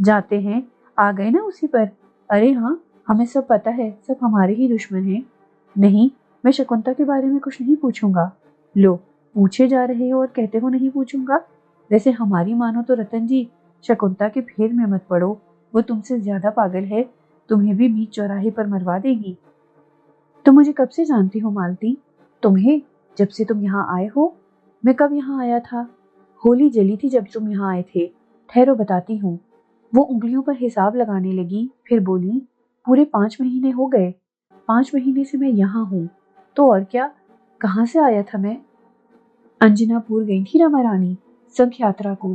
جاتے ہیں آ گئے نا اسی پر۔ ارے ہاں، ہمیں سب پتا ہے، سب ہمارے ہی دشمن ہیں۔ نہیں، میں شکنتا کے بارے میں کچھ نہیں پوچھوں گا۔ لو، پوچھے جا رہے ہو اور کہتے ہو نہیں پوچھوں گا۔ ویسے ہماری مانو تو رتن جی، شکنتا کے پھیر میں مت پڑو، وہ تم سے زیادہ پاگل ہے، تمہیں بھی بیچ چوراہے پر مروا دے گی۔ تم مجھے کب سے جانتی ہو مالتی؟ تمہیں؟ جب سے تم یہاں آئے ہو۔ میں کب یہاں آیا تھا؟ ہولی جلی تھی جب تم یہاں آئے تھے۔ ٹھہرو بتاتی ہوں۔ وہ انگلیوں پر حساب لگانے لگی، پھر بولی، پورے 5 مہینے ہو گئے۔ 5 مہینے سے میں یہاں ہوں۔ تو اور کیا؟ کہاں سے آیا تھا میں؟ انجنا پور گئی تھی رما رانی سنکھ یاترا کو۔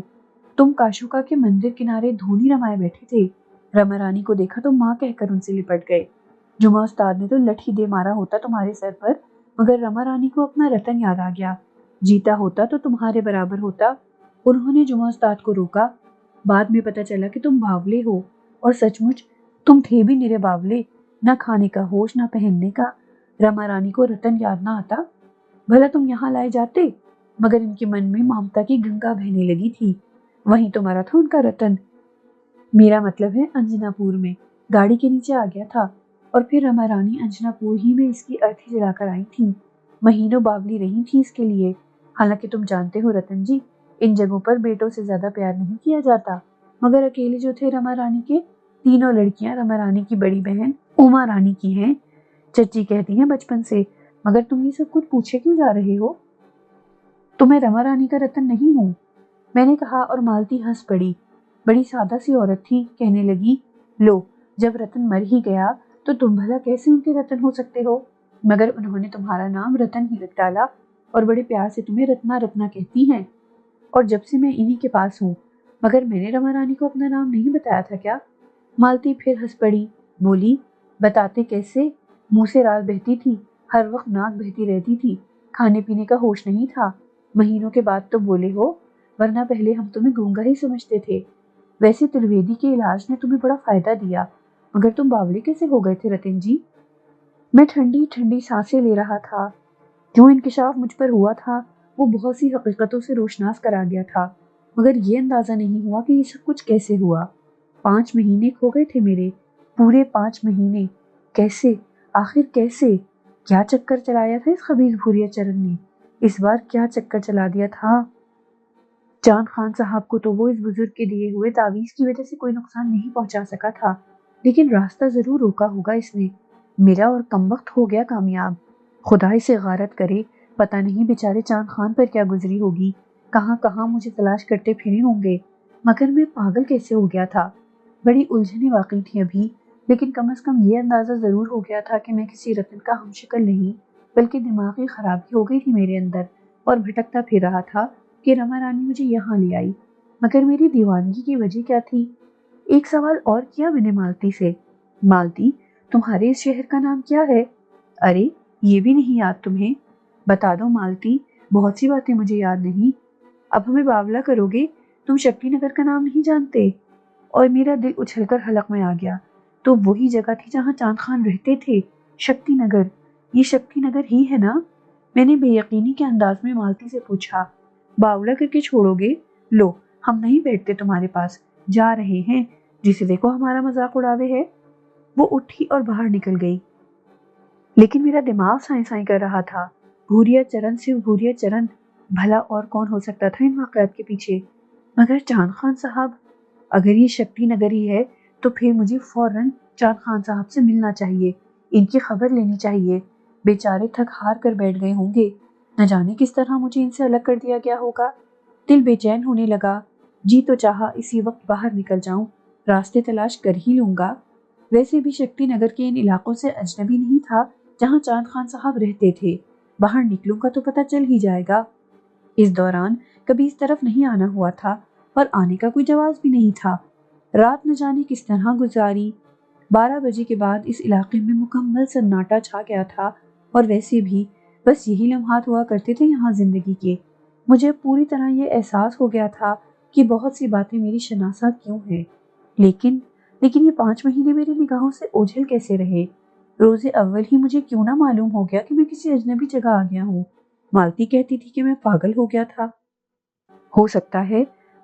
تم کاشوکا کے مندر کنارے دھونی رمائے بیٹھے تھے۔ رما رانی کو دیکھا تو ماں کہہ کر ان سے لپٹ گئے۔ جمعہ استاد نے تو لٹھی دے مارا ہوتا تمہارے سر پر، مگر رما رانی کو اپنا رتن یاد آ گیا۔ جیتا ہوتا تو تمہارے برابر ہوتا۔ انہوں نے جمعہ استاد کو روکا۔ بعد میں پتا چلا کہ تم باولے ہو، اور سچ مچ تم تھے بھی نرے باولے، نہ کھانے کا ہوش نہ پہننے کا۔ رما رانی کو رتن یاد نہ آتا؟ بھلا تم یہاں لائے جاتے؟ مگر ان کے من میں ممتا کی گنگا بہنے لگی تھی، وہیں تو مرا تھا ان کا رتن۔ میرا مطلب ہے انجنا پور میں گاڑی کے نیچے آ گیا تھا، اور پھر رما رانی انجنا پور ہی میں اس کی ارتھی جلا کر آئی تھی۔ مہینوں باولی رہی تھی اس کے لیے۔ حالانکہ تم جانتے ہو رتن جی، ان جگہوں پر بیٹوں سے زیادہ پیار نہیں کیا جاتا، مگر اکیلے جو تھے رما رانی کے، تینوں لڑکیاں رما رانی کی بڑی بہن اوما رانی کی ہیں۔ چچی کہتی ہیں بچپن سے، مگر تم یہ سب کچھ پوچھے کیوں جا رہے ہو؟ تو میں رما رانی کا رتن نہیں ہوں؟ میں نے کہا اور مالتی ہنس پڑی۔ بڑی سادہ سی عورت تھی، کہنے لگی، لو، جب رتن مر ہی گیا تو تم بھلا کیسے ان کے رتن ہو سکتے ہو؟ مگر انہوں نے تمہارا نام رتن ہی رکھ ڈالا، اور بڑے پیار سے تمہیں رتنا رتنا کہتی ہیں، اور جب سے میں انہی کے پاس ہوں۔ مگر میں نے رما رانی کو اپنا نام نہیں بتایا تھا کیا؟ مالتی پھر ہنس پڑی، بولی، بتاتے کیسے؟ منہ سے رات بہتی تھی، ہر وقت ناک بہتی رہتی تھی، کھانے پینے کا ہوش نہیں تھا۔ مہینوں کے بعد تو بولے ہو، ورنہ پہلے ہم تمہیں گونگا ہی سمجھتے تھے۔ ویسے ترویدی کے علاج نے تمہیں بڑا فائدہ دیا، مگر تم باولے کیسے ہو گئے تھے رتن جی؟ میں ٹھنڈی ٹھنڈی سانسیں لے رہا تھا۔ جو انکشاف مجھ پر ہوا تھا وہ بہت سی حقیقتوں سے روشناس کرا گیا تھا، مگر یہ اندازہ نہیں ہوا کہ یہ سب کچھ کیسے ہوا۔ 5 مہینے کھو گئے تھے میرے، پورے 5 مہینے۔ کیسے؟ آخر کیسے؟ کیا چکر چلایا تھا اس خبیث بھوریا چرن نے؟ اس بار کیا چکر چلا دیا تھا؟ چاند خان صاحب کو تو وہ اس بزرگ کے دیے ہوئے تعویذ کی وجہ سے کوئی نقصان نہیں پہنچا سکا تھا، لیکن راستہ ضرور روکا ہوگا اس نے۔ میرا اور کمبخت ہو گیا کامیاب۔ خدا اسے غارت کرے، پتہ نہیں بیچارے چاند خان پر کیا گزری ہوگی، کہاں کہاں مجھے تلاش کرتے پھرے ہوں گے۔ مگر میں پاگل کیسے ہو گیا تھا؟ بڑی الجھنیں واقعی تھی ابھی، لیکن کم از کم یہ اندازہ ضرور ہو گیا تھا کہ میں کسی رتن کا ہم شکل نہیں، بلکہ دماغی خرابی ہو گئی تھی میرے اندر، اور بھٹکتا پھر رہا تھا کہ رما رانی مجھے یہاں لے آئی۔ مگر میری دیوانگی کی وجہ کیا تھی؟ ایک سوال اور کیا میں نے مالتی سے، مالتی، تمہارے اس شہر کا نام کیا ہے؟ ارے، یہ بھی نہیں یاد تمہیں؟ بتا دو مالتی، بہت سی باتیں مجھے یاد نہیں۔ اب ہمیں باولا کرو گے؟ تم شکتی نگر کا نام نہیں جانتے؟ اور میرا دل اچھل کر حلق میں آ گیا۔ تو وہی جگہ تھی جہاں چاند خان رہتے تھے، شکتی نگر۔ یہ شکتی نگر ہی ہے نا؟ میں نے بے یقینی کے انداز میں مالتی سے پوچھا۔ باولا کر کے چھوڑو گے؟ لو، ہم نہیں بیٹھتے تمہارے پاس، جا رہے ہیں، جسے دیکھو ہمارا مذاق اڑاوے ہے۔ وہ اٹھی اور باہر نکل گئی، لیکن میرا دماغ سائیں سائیں کر رہا تھا۔ بھوریا چرن صرف بھوریا چرن، بھلا اور کون ہو سکتا تھا ان واقعات کے پیچھے؟ مگر چاند خان صاحب، اگر یہ شکتی نگر ہی ہے تو پھر مجھے فوراً چاند خان صاحب سے ملنا چاہیے، ان کی خبر لینی چاہیے۔ بیچارے تھک ہار کر بیٹھ گئے ہوں گے، نہ جانے کس طرح مجھے ان سے الگ کر دیا گیا ہوگا۔ دل بے چین ہونے لگا، جی تو چاہا اسی وقت باہر نکل جاؤں، راستے تلاش کر ہی لوں گا۔ ویسے بھی شکتی نگر کے ان علاقوں سے اجنبی نہیں تھا جہاں چاند خان صاحب رہتے تھے، باہر نکلوں گا تو پتہ چل ہی جائے گا۔ اس دوران کبھی اس طرف نہیں آنا ہوا تھا، اور آنے کا کوئی جواز بھی نہیں تھا۔ رات نہ جانے کس طرح گزاری۔ 12 بجے کے بعد اس علاقے میں مکمل سناٹا چھا گیا تھا، اور ویسے بھی بس یہی لمحات ہوا کرتے تھے یہاں زندگی کے۔ مجھے پوری طرح یہ احساس ہو گیا تھا کہ بہت سی باتیں میری شناسا کیوں ہیں، لیکن یہ 5 مہینے میری نگاہوں سے اوجھل کیسے رہے؟ روز اول ہی مجھے کیوں نہ معلوم ہو گیا کہ میں کسی اجنبی جگہ آ گیا ہوں؟ مالتی کہتی تھی کہ میں پاگل ہو گیا تھا۔ ہو سکتا ہے،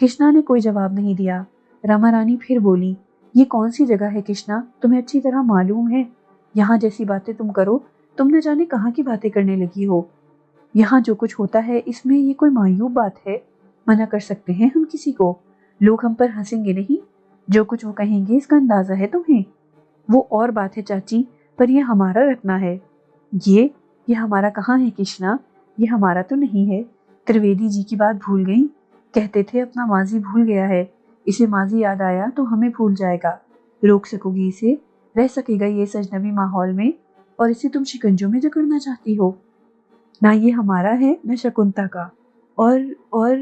کشنا نے کوئی جواب نہیں دیا۔ رما رانی پھر بولی، یہ کون سی جگہ ہے کشنا؟ تمہیں اچھی طرح معلوم ہے یہاں جیسی باتیں تم کرو تم نہ جانے کہاں کی باتیں کرنے لگی ہو۔ یہاں جو کچھ ہوتا ہے اس میں یہ کوئی معیوب بات ہے؟ منع کر سکتے ہیں ہم کسی کو؟ لوگ ہم پر ہنسیں گے نہیں؟ جو کچھ وہ کہیں گے اس کا اندازہ ہے تمہیں؟ وہ اور بات ہے چاچی، پر یہ ہمارا رکھنا ہے۔ یہ ہمارا کہاں ہے کشنا؟ یہ ہمارا تو نہیں ہے۔ ترویدی جی کی بات بھول گئی؟ کہتے تھے اپنا ماضی بھول گیا ہے، اسے ماضی یاد آیا تو ہمیں بھول جائے گا۔ روک سکو گی اسے؟ رہ سکے گا یہ اجنبی ماحول میں؟ اور اسے تم شکنجوں میں جکڑنا چاہتی ہو؟ نہ یہ ہمارا ہے نہ شکنتا کا۔ اور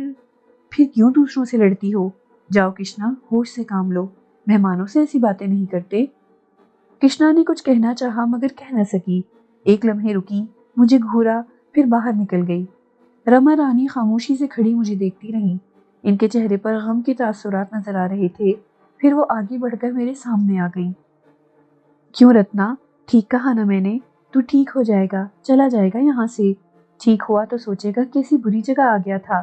پھر کیوں دوسروں سے لڑتی ہو؟ جاؤ کشنا، ہوش سے کام لو، مہمانوں سے ایسی باتیں نہیں کرتے۔ کشنا نے کچھ کہنا چاہا مگر کہہ نہ سکی۔ ایک لمحے رکی، مجھے گھورا، پھر باہر نکل گئی۔ رما رانی خاموشی سے کھڑی مجھے دیکھتی رہیں۔ ان کے چہرے پر غم کے تاثرات نظر آ رہے تھے۔ پھر وہ آگے بڑھ کر میرے سامنے آ گئیں۔ کیوں رتنا، ٹھیک کہا نا میں نے؟ تو ٹھیک ہو جائے گا، چلا جائے گا یہاں سے۔ ٹھیک ہوا تو سوچے گا کیسی بری جگہ آ گیا تھا،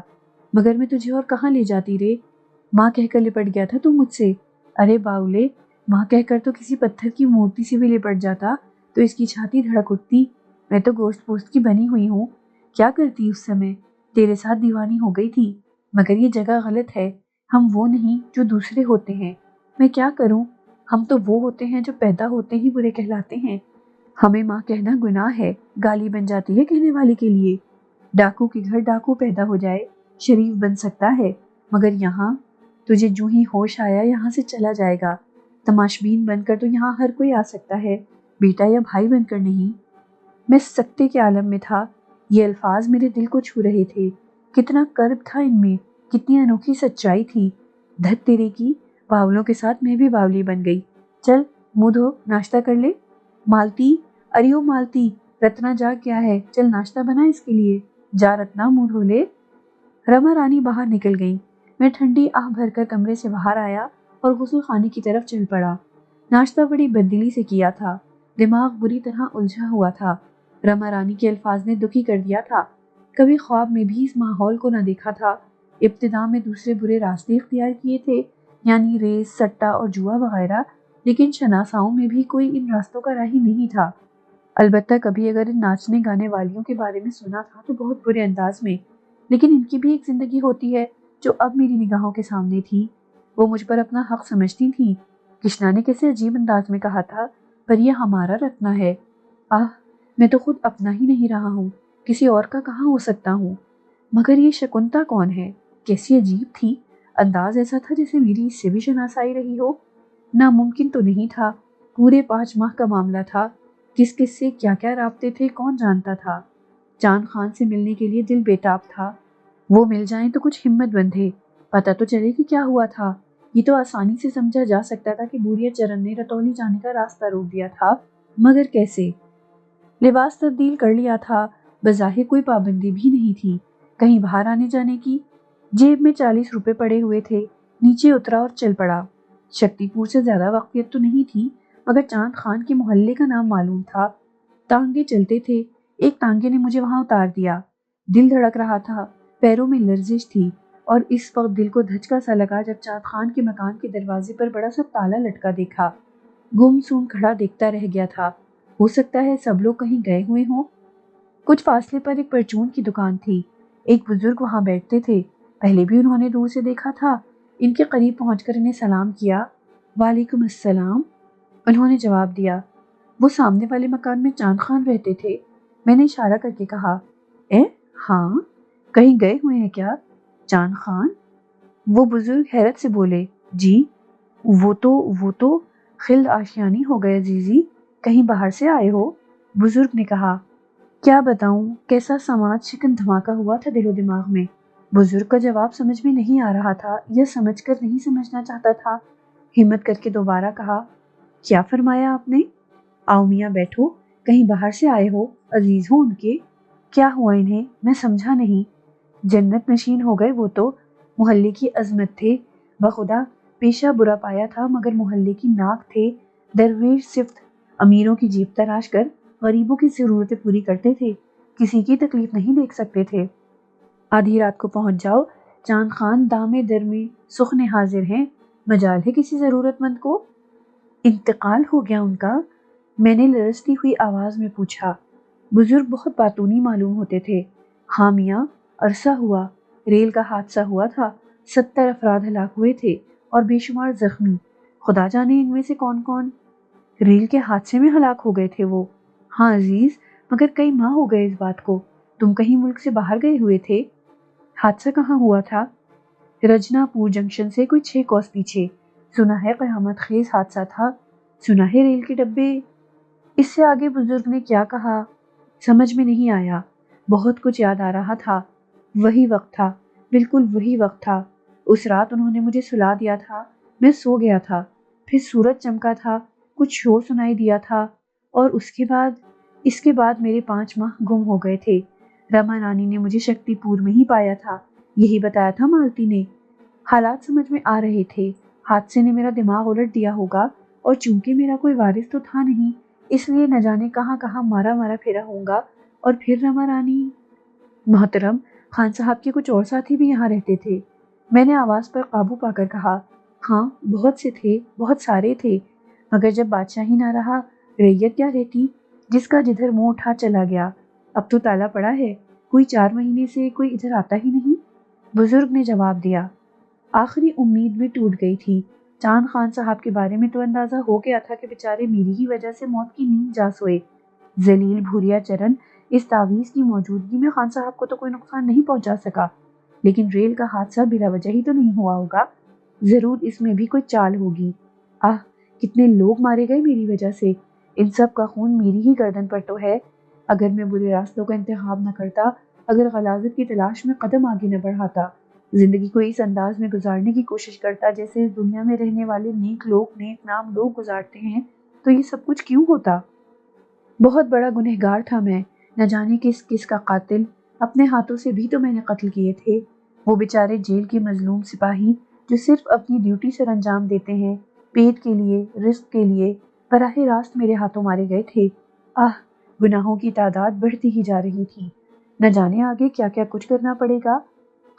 مگر میں تجھے اور کہاں لے جاتی رے؟ ماں کہہ کر لپٹ گیا تھا تو مجھ سے۔ ارے باولے، ماں کہہ کر تو کسی پتھر کی مورتی سے بھی لپٹ جاتا تو اس کی چھاتی دھڑک اٹھتی۔ میں تو گوشت پوست کی بنی ہوئی ہوں۔ کیا کرتی اس سمے؟ تیرے ساتھ دیوانی ہو گئی تھی، مگر یہ جگہ غلط ہے۔ ہم وہ نہیں جو دوسرے ہوتے ہیں۔ میں کیا کروں؟ ہم تو وہ ہوتے ہیں جو پیدا ہوتے ہی برے کہلاتے ہیں۔ ہمیں ماں کہنا گناہ ہے، گالی بن جاتی ہے کہنے والے کے لیے۔ ڈاکو کے گھر ڈاکو پیدا ہو جائے، شریف بن سکتا ہے، مگر یہاں تجھے جو ہی ہوش آیا یہاں سے چلا جائے گا۔ تماشبین بن کر تو یہاں ہر کوئی آ سکتا ہے، بیٹا یا بھائی بن کر نہیں۔ میں سکتے کے عالم میں تھا۔ یہ الفاظ میرے دل کو چھو رہے تھے۔ کتنا کرب تھا ان میں، کتنی انوکھی سچائی تھی۔ دھت تیرے کی، باولوں کے ساتھ میں بھی باولی بن گئی۔ چل منہ دھو، ناشتہ کر لے۔ مالتی، ارے او مالتی، رتنا جاگ گیا ہے، چل ناشتہ بنا اس کے لیے۔ جا رتنا، منہ دھو لے۔ رما رانی باہر نکل گئی۔ میں ٹھنڈی آہ بھر کر کمرے سے باہر آیا اور غسل خانے کی طرف چل پڑا۔ ناشتہ بڑی بددلی سے کیا تھا، دماغ بری طرح الجھا ہوا تھا۔ رما رانی کے الفاظ نے دکھی کر دیا تھا۔ کبھی خواب میں بھی اس ماحول کو نہ دیکھا تھا۔ ابتدا میں دوسرے برے راستے اختیار کیے تھے، یعنی ریس، سٹا اور جوا وغیرہ، لیکن شناساؤں میں بھی کوئی ان راستوں کا راہی نہیں تھا۔ البتہ کبھی اگر ان ناچنے گانے والیوں کے بارے میں سنا تھا تو بہت برے انداز میں، لیکن ان کی بھی ایک زندگی ہوتی ہے جو اب میری نگاہوں کے سامنے تھی۔ وہ مجھ پر اپنا حق سمجھتی تھیں۔ کشنا نے کیسے عجیب انداز میں کہا تھا، پر یہ ہمارا رتنا ہے۔ میں تو خود اپنا ہی نہیں رہا ہوں، کسی اور کا کہاں ہو سکتا ہوں؟ مگر یہ شکنتا کون ہے؟ کیسی عجیب تھی، انداز ایسا تھا جیسے میری اس سے بھی شناسائی رہی ہو۔ ناممکن تو نہیں تھا، پورے 5 ماہ کا معاملہ تھا، کس کس سے کیا کیا رابطے تھے کون جانتا تھا۔ چاند خان سے ملنے کے لیے دل بےتاب تھا، وہ مل جائیں تو کچھ ہمت بندھے، پتہ تو چلے کہ کیا ہوا تھا۔ یہ تو آسانی سے سمجھا جا سکتا تھا کہ بوریا چرن نے رتولی جانے کا راستہ روک دیا تھا، مگر کیسے؟ لباس تبدیل کر لیا تھا، بظاہر کوئی پابندی بھی نہیں تھی کہیں باہر آنے جانے کی۔ جیب میں 40 روپے پڑے ہوئے تھے، نیچے اترا اور چل پڑا۔ شکتی پور سے زیادہ واقفیت تو نہیں تھی، مگر چاند خان کے محلے کا نام معلوم تھا۔ تانگے چلتے تھے، ایک تانگے نے مجھے وہاں اتار دیا۔ دل دھڑک رہا تھا، پیروں میں لرزش تھی، اور اس وقت دل کو دھچکا سا لگا جب چاند خان کے مکان کے دروازے پر بڑا سا تالا لٹکا دیکھا۔ گم سم کھڑا دیکھتا رہ گیا تھا، ہو سکتا ہے سب لوگ کہیں گئے ہوئے ہوں۔ کچھ فاصلے پر ایک پرچون کی دکان تھی، ایک بزرگ وہاں بیٹھتے تھے، پہلے بھی انہوں نے دور سے دیکھا تھا۔ ان کے قریب پہنچ کر انہیں سلام کیا۔ وعلیکم السلام، انہوں نے جواب دیا۔ وہ سامنے والے مکان میں چاند خان رہتے تھے۔ میں نے اشارہ کر کے کہا، ہاں، کہیں گئے ہوئے ہیں کیا؟ چاند خان؟ وہ بزرگ حیرت سے بولے، جی، وہ تو خلد آشیانی ہو گئے عزیزی، کہیں باہر سے آئے ہو؟ بزرگ نے کہا، کیا بتاؤں کیسا سماج شکن دھماکہ ہوا تھا دل و دماغ میں۔ بزرگ کا جواب سمجھ میں نہیں آ رہا تھا یا سمجھ کر نہیں سمجھنا چاہتا تھا۔ ہمت کر کے دوبارہ کہا، کیا فرمایا آپ نے؟ آؤ میاں بیٹھو، کہیں باہر سے آئے ہو، عزیز ہو ان کے؟ کیا ہوا انہیں؟ میں سمجھا نہیں۔ جنت نشین ہو گئے وہ تو، محلے کی عظمت تھے، بخدا پیشہ برا پایا تھا مگر محلے کی ناک تھے، درویش صفت، امیروں کی جیب تراش کر غریبوں کی ضرورتیں پوری کرتے تھے، کسی کی تکلیف نہیں دیکھ سکتے تھے۔ آدھی رات کو پہنچ جاؤ، چاند خان دامے در میں سخن حاضر ہیں، مجال ہے کسی ضرورت مند کو؟ انتقال ہو گیا ان کا؟ میں نے لرزتی ہوئی آواز میں پوچھا۔ بزرگ بہت باتونی معلوم ہوتے تھے۔ ہاں میاں، عرصہ ہوا، ریل کا حادثہ ہوا تھا، 70 افراد ہلاک ہوئے تھے اور بے شمار زخمی، خدا جانے ان میں سے کون کون۔ ریل کے حادثے میں ہلاک ہو گئے تھے وہ؟ ہاں عزیز، مگر کئی ماہ ہو گئے اس بات کو۔ تم کہیں ملک سے باہر گئے ہوئے تھے؟ حادثہ کہاں ہوا تھا؟ رجنا پور جنکشن سے کوئی 6 کوس پیچھے۔ سنا ہے قیامت خیز حادثہ تھا، سنا ہے ریل کے ڈبے۔ اس سے آگے بزرگ نے کیا کہا سمجھ میں نہیں آیا۔ بہت کچھ یاد آ رہا تھا۔ وہی وقت تھا، بالکل وہی وقت تھا۔ اس رات انہوں نے مجھے سلا دیا تھا، میں سو گیا تھا، پھر سورج چمکا تھا، کچھ شور سنائی دیا تھا، اور اس کے بعد میرے 5 ماہ گم ہو گئے تھے۔ رما نانی نے مجھے شکتی پور میں ہی پایا تھا، یہی بتایا تھا مالتی نے۔ حالات سمجھ میں آ رہے تھے۔ حادثے نے میرا دماغ الٹ دیا ہوگا، اور چونکہ میرا کوئی وارث تو تھا نہیں، اس لیے نہ جانے کہاں کہاں مارا مارا پھرا ہوں گا۔ اور پھر رما رانی۔ محترم، خان صاحب کے کچھ اور ساتھی بھی یہاں رہتے تھے۔ میں نے آواز پر قابو پا کر کہا۔ ہاں، بہت سے تھے، بہت سارے تھے، مگر جب بادشاہ ہی نہ رہا، رعیت کیا رہتی؟ جس کا جدھر منہ اٹھا چلا گیا۔ اب تو تالا پڑا ہے، کوئی 4 مہینے سے کوئی ادھر آتا ہی نہیں، بزرگ نے جواب دیا۔ آخری امید بھی ٹوٹ گئی تھی۔ چاند خان صاحب کے بارے میں تو اندازہ ہو گیا تھا کہ بیچارے میری ہی وجہ سے موت کی نیند جا سوئے۔ ذلیل بھوریا چرن اس تعویذ کی موجودگی میں خان صاحب کو تو کوئی نقصان نہیں پہنچا سکا، لیکن ریل کا حادثہ بلا وجہ ہی تو نہیں ہوا ہوگا، ضرور اس میں بھی کوئی چال ہوگی۔ آہ، کتنے لوگ مارے گئے میری وجہ سے، ان سب کا خون میری ہی گردن پر تو ہے۔ اگر میں برے راستوں کا انتخاب نہ کرتا، اگر غلاظت کی تلاش میں قدم آگے نہ بڑھاتا، زندگی کو اس انداز میں گزارنے کی کوشش کرتا جیسے اس دنیا میں رہنے والے نیک لوگ، نیک نام لوگ گزارتے ہیں، تو یہ سب کچھ کیوں ہوتا؟ بہت بڑا گنہگار تھا میں، نہ جانے کس کا قاتل، اپنے ہاتھوں سے بھی تو میں نے قتل کیے تھے۔ وہ بیچارے جیل کے مظلوم سپاہی جو صرف اپنی ڈیوٹی سر انجام دیتے ہیں، پیٹ کے لیے، رزق کے لیے، براہ راست میرے ہاتھوں مارے گئے تھے۔ آہ، گناہوں کی تعداد بڑھتی ہی جا رہی تھی، نہ جانے آگے کیا کیا کچھ کرنا پڑے گا۔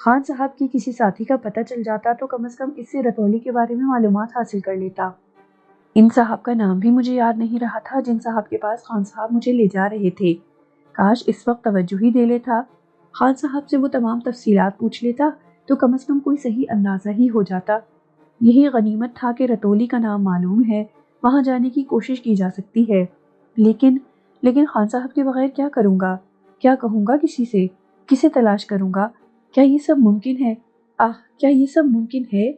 خان صاحب کی کسی ساتھی کا پتہ چل جاتا تو کم از کم اس سے رتولی کے بارے میں معلومات حاصل کر لیتا۔ ان صاحب کا نام بھی مجھے یاد نہیں رہا تھا جن صاحب کے پاس خان صاحب مجھے لے جا رہے تھے۔ کاش اس وقت توجہ ہی دے لیتا، خان صاحب سے وہ تمام تفصیلات پوچھ لیتا تو کم از کم کوئی صحیح اندازہ ہی ہو جاتا۔ یہی غنیمت تھا کہ رتولی کا نام معلوم ہے، وہاں جانے کی کوشش کی جا سکتی ہے، لیکن خان صاحب کے بغیر کیا کروں گا؟ کیا کہوں گا کسی سے؟ کسے تلاش کروں گا؟ کیا یہ سب ممکن ہے؟ کیا یہ سب ممکن ہے؟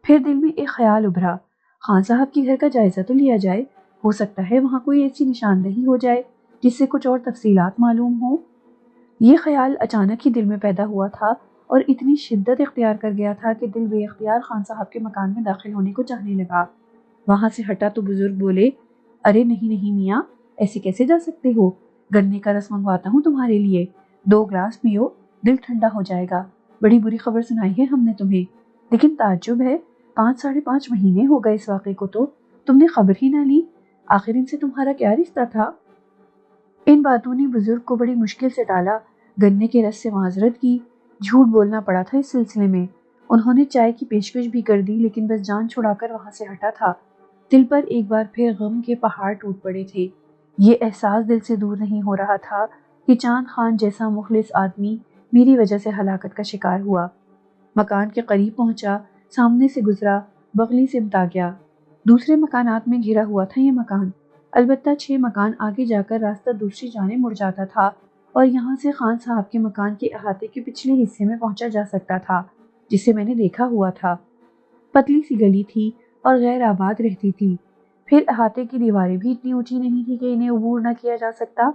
پھر دل میں ایک خیال ابھرا، خان صاحب کے گھر کا جائزہ تو لیا جائے، ہو سکتا ہے وہاں کوئی ایسی نشاندہی ہو جائے جس سے کچھ اور تفصیلات معلوم ہوں۔ یہ خیال اچانک ہی دل میں پیدا ہوا تھا اور اتنی شدت اختیار کر گیا تھا کہ دل بے اختیار خان صاحب کے مکان میں داخل ہونے کو چاہنے لگا۔ وہاں سے ہٹا تو بزرگ بولے، ارے نہیں میاں، ایسے کیسے جا سکتے ہو؟ گنے کا رس منگواتا ہوں تمہارے لیے، 2 گلاس پیو، دل ٹھنڈا ہو جائے گا۔ بڑی بری خبر سنائی ہے ہم نے تمہیں، لیکن تعجب ہے 5 ساڑھے 5 مہینے ہو گئے اس واقعے کو تو تم نے خبر ہی نہ لی۔ آخر ان سے تمہارا کیا رشتہ تھا؟ ان باتوں نے بزرگ کو بڑی مشکل سے ٹالا۔ گنے کے رس سے معذرت کی، جھوٹ بولنا پڑا تھا اس سلسلے میں۔ انہوں نے چائے کی پیشکش بھی کر دی، لیکن بس جان چھڑا کر وہاں سے ہٹا تھا۔ دل پر ایک بار پھر غم کے پہاڑ ٹوٹ پڑے تھے۔ یہ احساس دل سے دور نہیں ہو رہا تھا کہ چاند خان جیسا مخلص آدمی میری وجہ سے ہلاکت کا شکار ہوا۔ مکان کے قریب پہنچا، سامنے سے گزرا، بغلی سمت آ گیا۔ دوسرے مکانات میں گھرا ہوا تھا یہ مکان، البتہ 6 مکان آگے جا کر راستہ دوسری جانب مڑ جاتا تھا اور یہاں سے خان صاحب کے مکان کے احاطے کے پچھلے حصے میں پہنچا جا سکتا تھا جسے میں نے دیکھا ہوا تھا۔ پتلی سی گلی تھی اور غیر آباد رہتی تھی، پھر احاطے کی دیواریں بھی اتنی اونچی نہیں تھی کہ انہیں عبور نہ کیا جا سکتا۔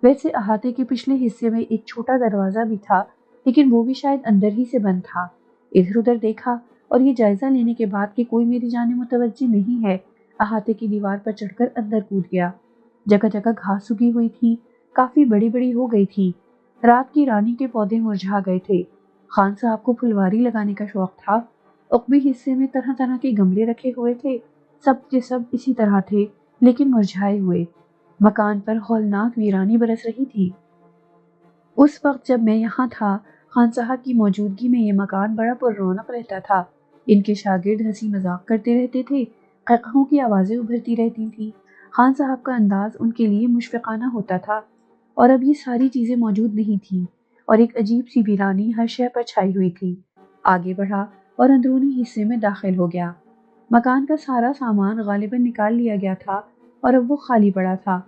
ویسے احاطے کے پچھلے حصے میں ایک چھوٹا دروازہ بھی تھا، لیکن وہ بھی شاید اندر ہی سے بند تھا۔ ادھر ادھر دیکھا اور یہ جائزہ لینے کے بعد کہ کوئی میری جانب متوجہ نہیں ہے، احاطے کی دیوار پر چڑھ کر اندر کود گیا۔ جگہ جگہ گھاس اگی ہوئی تھی، کافی بڑی بڑی ہو گئی تھی۔ رات کی رانی کے پودے مرجھا گئے تھے۔ خان صاحب کو پھلواری لگانے کا شوق تھا۔ عقبی حصے میں طرح طرح کے گملے رکھے ہوئے تھے، سب کے سب اسی طرح تھے لیکن مرجھائے ہوئے۔ مکان پر ہولناک ویرانی برس رہی تھی۔ اس وقت جب میں یہاں تھا، خان صاحب کی موجودگی میں یہ مکان بڑا پر رونق رہتا تھا۔ ان کے شاگرد ہنسی مذاق کرتے رہتے تھے، قہقہوں کی آوازیں ابھرتی رہتی تھیں۔ خان صاحب کا انداز ان کے لیے مشفقانہ ہوتا تھا، اور اب یہ ساری چیزیں موجود نہیں تھیں، اور ایک عجیب سی ویرانی ہر شے پر چھائی ہوئی تھی۔ آگے بڑھا اور اندرونی حصے میں داخل ہو گیا۔ مکان کا سارا سامان غالباً نکال لیا گیا تھا اور اب وہ خالی پڑا تھا۔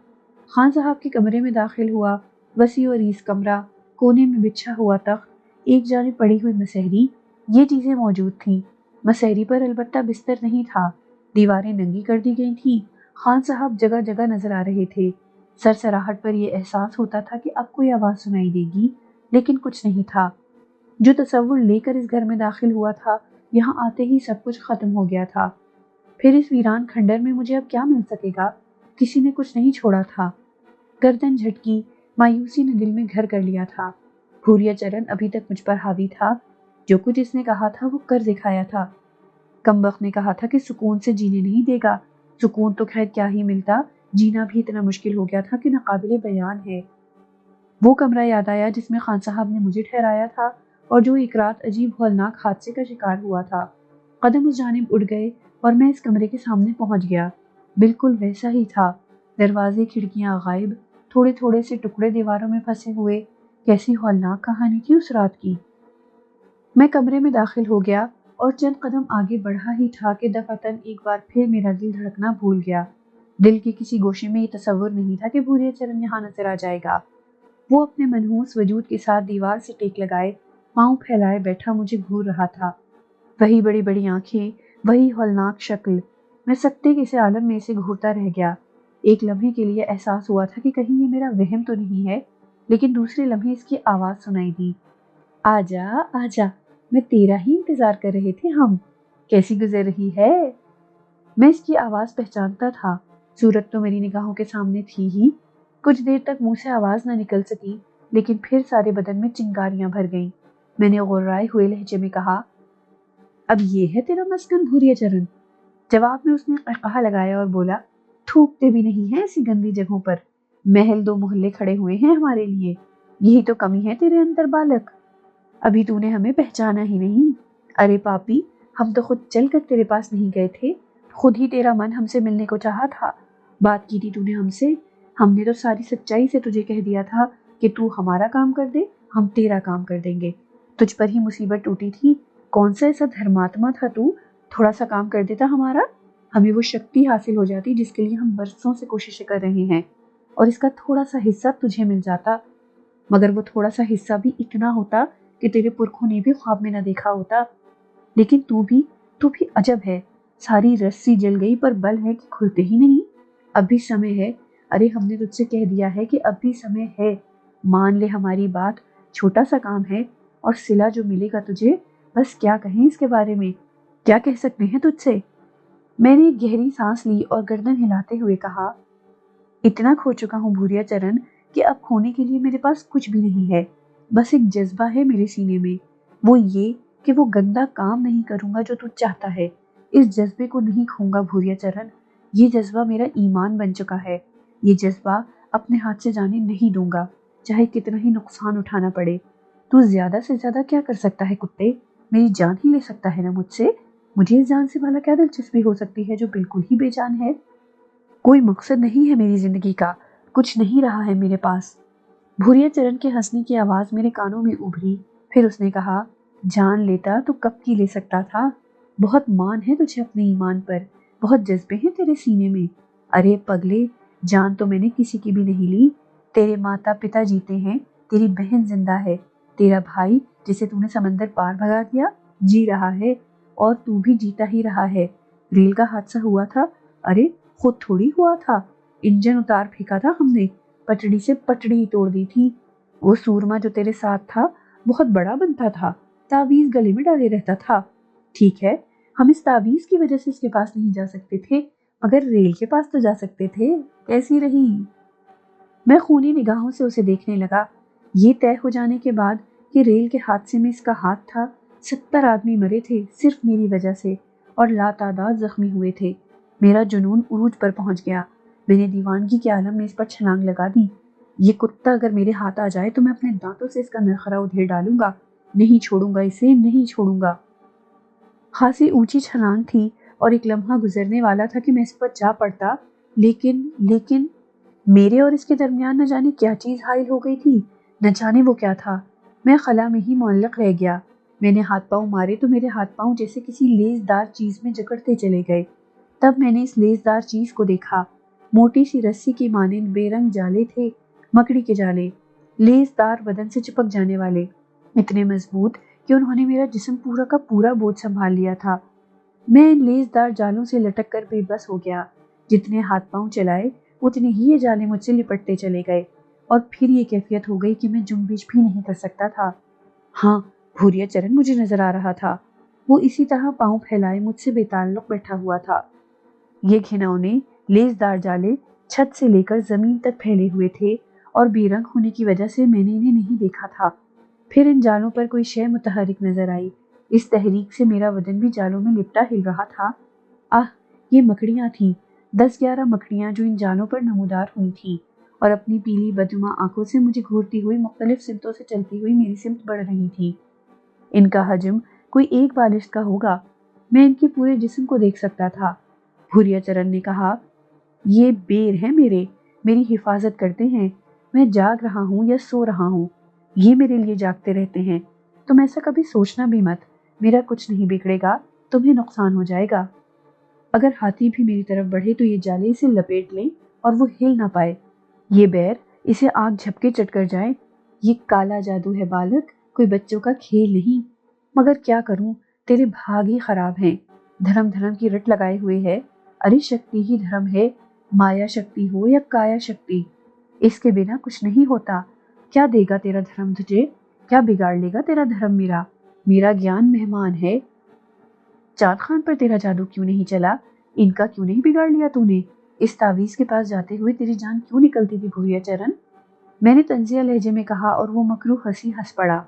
خان صاحب کے کمرے میں داخل ہوا۔ وسیع و عریض کمرہ، کونے میں بچھا ہوا تخت، ایک جانب پڑی ہوئی مسہری، یہ چیزیں موجود تھیں۔ مسہری پر البتہ بستر نہیں تھا، دیواریں ننگی کر دی گئی تھیں۔ خان صاحب جگہ جگہ نظر آ رہے تھے۔ سرسراہٹ پر یہ احساس ہوتا تھا کہ اب کوئی آواز سنائی دے گی، لیکن کچھ نہیں تھا۔ جو تصور لے کر اس گھر میں داخل ہوا تھا، یہاں آتے ہی سب کچھ ختم ہو گیا تھا۔ پھر اس ویران کھنڈر میں مجھے اب کیا مل سکے گا؟ کسی نے کچھ نہیں چھوڑا تھا۔ گردن جھٹکی، مایوسی نے دل میں گھر کر لیا تھا۔ بھوریا چرن ابھی تک مجھ پر حاوی تھا۔ جو کچھ اس نے کہا تھا وہ کر دکھایا تھا۔ کمبخت نے کہا تھا کہ سکون سے جینے نہیں دے گا۔ سکون تو خیر کیا ہی ملتا، جینا بھی اتنا مشکل ہو گیا تھا کہ ناقابل بیان ہے۔ وہ کمرہ یاد آیا جس میں خان صاحب نے مجھے ٹھہرایا تھا اور جو ایک رات عجیب ہولناک حادثے کا شکار ہوا تھا۔ قدم اس جانب اڑ گئے اور میں اس کمرے کے سامنے پہنچ گیا۔ بالکل ویسا ہی تھا، دروازے کھڑکیاں غائب، تھوڑے تھوڑے سے ٹکڑے دیواروں میں پھنسے ہوئے۔ کیسی ہولناک کہانی تھی اس رات کی۔ میں کمرے میں داخل ہو گیا اور چند قدم آگے بڑھا ہی تھا کہ دفعتاً ایک بار پھر میرا دل دھڑکنا بھول گیا۔ دل کے کسی گوشے میں یہ تصور نہیں تھا کہ بھوریا چرن یہاں نظر آ جائے گا۔ وہ اپنے منحوس وجود کے ساتھ دیوار سے ٹیک لگائے، پاؤں پھیلائے بیٹھا مجھے گھور رہا تھا۔ وہی بڑی بڑی آنکھیں، وہی ہولناک شکل۔ میں سکتے کے سے عالم میں اسے گھورتا رہ گیا۔ ایک لمحے کے لیے احساس ہوا تھا کہ کہیں یہ میرا وہم تو نہیں ہے، لیکن دوسرے لمحے اس کی آواز سنائی دی، آجا آجا، میں تیرا ہی انتظار کر رہے تھے ہم، کیسی گزر رہی ہے۔ میں اس کی آواز پہچانتا تھا، صورت تو میری نگاہوں کے سامنے تھی ہی۔ کچھ دیر تک منہ سے آواز نہ نکل سکی، لیکن پھر سارے بدن میں چنگاریاں بھر گئیں۔ میں نے غرائے ہوئے لہجے میں کہا، اب یہ ہے تیرا مسکن بھوریا چرن؟ جواب میں اس نے قہقہا لگایا اور بولا، تھوکتے بھی نہیں ہیں ایسی گندی جگہوں پر، محل دو محلے کھڑے ہوئے ہیں ہمارے لیے، یہی تو کمی ہے تیرے اندر بالک، ابھی تو نے ہمیں پہچانا ہی نہیں۔ ارے پاپی، ہم تو خود چل کر تیرے پاس نہیں گئے تھے، خود ہی تیرا من ہم سے ملنے کو چاہا تھا، بات کی تھی تو نے ہم سے، ہم نے تو ساری سچائی سے تجھے کہہ دیا تھا کہ تو ہمارا کام کر دے، ہم تیرا کام کر دیں گے۔ تجھ پر ہی مصیبت ٹوٹی تھی، کون سا ایسا دھرماتما تھا تو، تھوڑا سا کام کر دیتا ہمارا، ہمیں وہ شکتی حاصل ہو جاتی جس کے لیے ہم برسوں سے کوششیں کر رہے ہیں، اور اس کا تھوڑا سا حصہ تجھے مل جاتا، مگر وہ تھوڑا سا حصہ بھی اتنا ہوتا کہ تیرے پرکھوں نے بھی خواب میں نہ دیکھا ہوتا۔ لیکن تو بھی عجب ہے، ساری رسی جل گئی پر بل ہے کہ کھلتے ہی نہیں۔ اب بھی سمے ہے، ارے ہم نے تجھ سے کہہ دیا ہے کہ اب بھی سمے ہے، مان لے ہماری بات، چھوٹا سا کام ہے اور صلہ جو ملے گا تجھے، بس کیا کہیں اس کے بارے میں، کیا کہہ سکتے ہیں تجھ سے۔ میں نے ایک گہری سانس لی اور گردن ہلاتے ہوئے کہا، اتنا کھو چکا ہوں بھوریا چرن کہ اب کھونے کے لیے میرے پاس کچھ بھی نہیں ہے، بس ایک جذبہ ہے میرے سینے میں، وہ یہ کہ وہ گندا کام نہیں کروں گا جو تو چاہتا ہے۔ اس جذبے کو نہیں کھوں گا بھوریا چرن، یہ جذبہ میرا ایمان بن چکا ہے، یہ جذبہ اپنے ہاتھ سے جانے نہیں دوں گا، چاہے کتنا ہی نقصان اٹھانا پڑے۔ تو زیادہ سے زیادہ کیا کر سکتا ہے کتے، میری جان ہی لے سکتا ہے نا مجھ سے، مجھے اس جان سے بھلا کیا دلچسپی ہو سکتی ہے جو بالکل ہی بے جان ہے۔ کوئی مقصد نہیں ہے میری زندگی کا، کچھ نہیں رہا ہے میرے پاس۔ بھوریا چرن کے ہنسنے کی آواز میرے کانوں میں ابھری، پھر اس نے کہا، جان لیتا تو کب کی لے سکتا تھا، بہت مان ہے تجھے اپنے ایمان پر، بہت جذبے ہیں تیرے سینے میں۔ ارے پگلے، جان تو میں نے کسی کی بھی نہیں لی، تیرے ماتا پتا جیتے ہیں، تیری بہن زندہ ہے، تیرا بھائی جسے تو نے سمندر پار بھگا دیا جی رہا ہے، اور تو بھی جیتا ہی رہا ہے۔ ریل کا حادثہ ہوا تھا، ارے خود تھوڑی ہوا تھا، انجن اتار پھینکا تھا ہم نے، پٹڑی سے پٹڑی ہی توڑ دی تھی۔ وہ سورما جو تیرے ساتھ تھا بہت بڑا بنتا تھا، تعویذ گلے میں ڈالے رہتا تھا، ٹھیک ہے ہم اس تعویذ کی وجہ سے اس کے پاس نہیں جا سکتے تھے، مگر ریل کے پاس تو جا سکتے تھے، کیسی رہی۔ میں خونی نگاہوں سے اسے دیکھنے لگا۔ یہ طے ہو جانے کے بعد کہ ریل کے حادثے میں اس کا ہاتھ تھا، 70 آدمی مرے تھے صرف میری وجہ سے، اور لاتعداد زخمی ہوئے تھے۔ میرا جنون عروج پر پہنچ گیا، میں نے دیوانگی کے عالم میں اس پر چھلانگ لگا دی۔ یہ کتا اگر میرے ہاتھ آ جائے تو میں اپنے دانتوں سے اس کا نرخرا ادھیڑ ڈالوں گا، نہیں چھوڑوں گا اسے، نہیں چھوڑوں گا۔ خاصی اونچی چھلانگ تھی اور ایک لمحہ گزرنے والا تھا کہ میں اس پر جا پڑتا، لیکن میرے اور اس کے درمیان نہ جانے کیا چیز حائل ہو گئی تھی، نہ جانے وہ کیا تھا۔ میں خلا میں ہی معلق رہ گیا۔ میں نے ہاتھ پاؤں مارے تو میرے ہاتھ پاؤں جیسے کسی لیس دار چیز میں جکڑتے چلے گئے۔ تب میں نے اس لیس دار چیز کو دیکھا۔ موٹی سی رسی کی مانند بے رنگ جالے تھے، مکڑی کے جالے، لیس دار بدن سے چپک جانے والے، اتنے مضبوط کہ انہوں نے میرا جسم پورا کا پورا بوجھ سنبھال لیا تھا۔ میں ان لیس دار جالوں سے لٹک کر بے بس ہو گیا۔ جتنے ہاتھ پاؤں چلائے اتنے ہی یہ جالے مجھ سے لپٹتے چلے گئے، اور پھر یہ کیفیت ہو گئی کہ میں جنبش بھی نہیں کر سکتا تھا۔ ہاں، بھوریا چرن مجھے نظر آ رہا تھا۔ وہ اسی طرح پاؤں پھیلائے مجھ سے بے تعلق بیٹھا ہوا تھا۔ یہ گھنونے لیس دار جالے چھت سے لے کر زمین تک پھیلے ہوئے تھے، اور بے رنگ ہونے کی وجہ سے میں نے انہیں نہیں دیکھا تھا۔ پھر ان جالوں پر کوئی شے متحرک نظر آئی۔ اس تحریک سے میرا بدن بھی جالوں میں لپٹا ہل رہا تھا۔ یہ مکڑیاں تھیں، 10-11 مکڑیاں جو ان جالوں پر نمودار ہوئی تھیں، اور اپنی پیلی بدنما آنکھوں سے مجھے گھورتی ہوئی مختلف سمتوں سے چلتی ہوئی میری سمت بڑھ رہی تھیں۔ ان کا حجم کوئی 1 بالشت کا ہوگا۔ میں ان کے پورے جسم کو دیکھ سکتا تھا۔ بھوریا چرن نے کہا، یہ بیر ہیں میری حفاظت کرتے ہیں۔ میں جاگ رہا ہوں یا سو رہا ہوں، یہ میرے لیے جاگتے رہتے ہیں۔ تم ایسا کبھی سوچنا بھی مت، میرا کچھ نہیں بگڑے گا، تمہیں نقصان ہو جائے گا۔ اگر ہاتھی بھی میری طرف بڑھے تو یہ جالے اسے لپیٹ لیں اور وہ ہل نہ پائے۔ یہ بیر اسے آگ جھپکے چٹ کر جائے۔ یہ کالا جادو ہے بالک، کوئی بچوں کا کھیل نہیں۔ مگر کیا کروں، تیرے بھاگ ہی خراب ہیں۔ دھرم کی رٹ لگائے ہوئے ہے۔ ارے شکتی ہی دھرم ہے، مایا شکتی ہو یا کایا شکتی، اس کے بنا کچھ نہیں ہوتا۔ کیا دے گا تیرا دھرم تجھے؟ کیا بگاڑ لے گا تیرا دھرم میرا گیان مہمان ہے۔ چاند خان پر تیرا جادو کیوں نہیں چلا؟ ان کا کیوں نہیں بگاڑ لیا تو نے؟ اس تعویذ کے پاس جاتے ہوئے تیری جان کیوں نکلتی تھی بھوریا چرن؟ میں نے طنزیہ لہجے میں کہا، اور وہ مکروہ ہنسی ہنس پڑا۔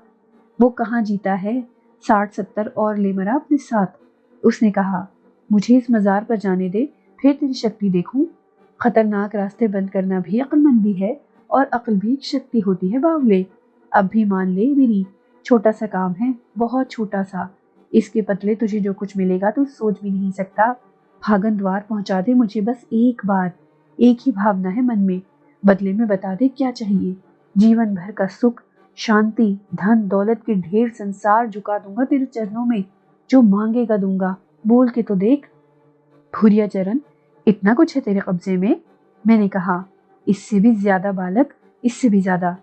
وہ کہاں جیتا ہے، 60-70 اور لے مرا اپنے ساتھ۔ اس نے کہا، مجھے اس مزار پر جانے دے، پھر تیری شکتی دیکھوں۔ خطرناک راستے بند کرنا بھی عقل مندی ہے، اور عقل بھی ایک شکتی ہوتی ہے باولے۔ اب بھی مان لے میری، چھوٹا سا کام ہے، بہت چھوٹا سا۔ اس کے بدلے تجھے جو کچھ ملے گا تو سوچ بھی نہیں سکتا۔ بھاگن دوار پہنچا دے مجھے بس ایک بار، ایک ہی بھاونا ہے من میں، بدلے میں بتا دے کیا چاہیے۔ جیون بھر کا سکھ، شانتی، دھن دولت کے ڈھیر سنسار جھکا دوں گا تیرے چرنوں میں، جو مانگے گا دوں گا، بول کے تو دیکھ۔ بھوریا چرن، اتنا کچھ ہے تیرے قبضے میں؟ میں نے کہا، اس سے بھی زیادہ بالک، اس سے بھی زیادہ۔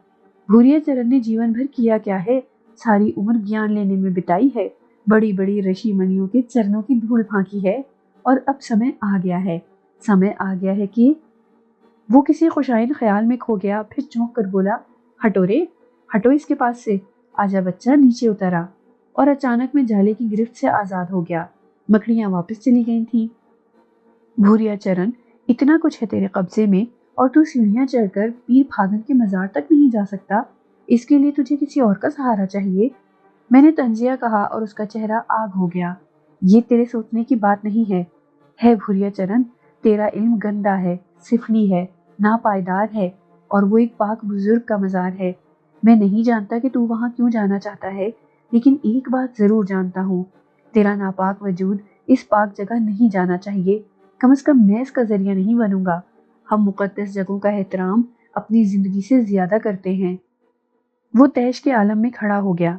بھوریا چرن نے جیون بھر کیا کیا ہے، ساری عمر گیان لینے میں بتائی ہے، بڑی بڑی رشی منیوں کے چرنوں کی دھول پھانکی ہے، اور اب سمے آ گیا ہے کہ وہ کسی خوشائن خیال میں کھو گیا، پھر چونک کر بولا، ہٹو رے، ہٹو اس کے پاس سے، آجا بچہ نیچے اترا، اور اچانک میں جالے کی گرفت سے آزاد ہو گیا۔ مکڑیاں واپس چلی گئی تھیں۔ بھوریا چرن، اتنا کچھ ہے تیرے قبضے میں، اور تو سیڑھیاں چڑھ کر پیر پھاگن کے مزار تک نہیں جا سکتا، اس کے لیے تجھے کسی اور کا سہارا چاہیے۔ میں نے طنزیہ کہا، اور اس کا چہرہ آگ ہو گیا۔ یہ تیرے سوچنے کی بات نہیں ہے بھوریا چرن، تیرا علم گندا ہے، سفلی ہے، ناپائیدار ہے، اور وہ ایک پاک بزرگ کا مزار ہے۔ میں نہیں جانتا کہ تو وہاں کیوں جانا چاہتا ہے، لیکن ایک بات ضرور جانتا ہوں، تیرا ناپاک وجود اس پاک جگہ نہیں جانا چاہیے، کم از کم میں اس کا ذریعہ نہیں بنوں گا۔ ہم مقدس جگہوں کا احترام اپنی زندگی سے زیادہ کرتے ہیں۔ وہ تیش کے عالم میں کھڑا ہو گیا۔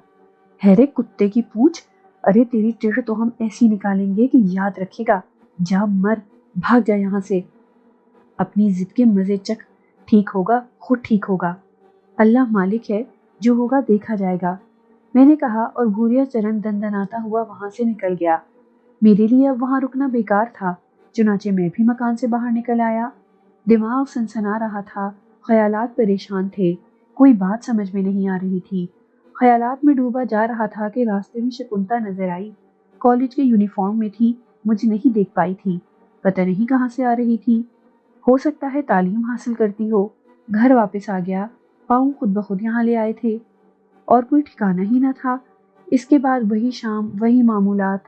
ہیرے کتے کی پونچھ، ارے تیری ٹڑ تو ہم ایسی نکالیں گے کہ یاد رکھے گا، جا مر، بھاگ جا یہاں سے، اپنی ضد کے مزے چکھ، ٹھیک ہوگا، خود ٹھیک ہوگا، اللہ مالک ہے، جو ہوگا دیکھا جائے گا، میں نے کہا، اور بھوریا چرن دندناتا ہوا وہاں سے نکل گیا۔ میرے لیے اب وہاں رکنا بیکار تھا، چنانچہ میں بھی مکان سے باہر نکل آیا۔ دماغ سنسنا رہا تھا، خیالات پریشان تھے، کوئی بات سمجھ میں نہیں آ رہی تھی۔ خیالات میں ڈوبا جا رہا تھا کہ راستے میں شکنتا نظر آئی۔ کالج کے یونیفارم میں تھی، مجھے نہیں دیکھ پائی تھی، پتہ نہیں کہاں سے آ رہی تھی۔ ہو سکتا ہے تعلیم حاصل کرتی ہو۔ گھر واپس آ گیا، پاؤں خود بخود یہاں لے آئے تھے، اور کوئی ٹھکانہ ہی نہ تھا۔ اس کے بعد وہی شام، وہی معمولات۔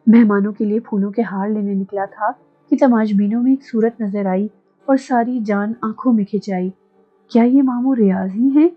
مہمانوں کے لیے پھولوں کے ہار لینے نکلا تھا کہ تماشبینوں میں ایک صورت نظر آئی اور ساری جان آنکھوں میں کھنچ آئی۔ کیا یہ ماموں ریاض ہی ہیں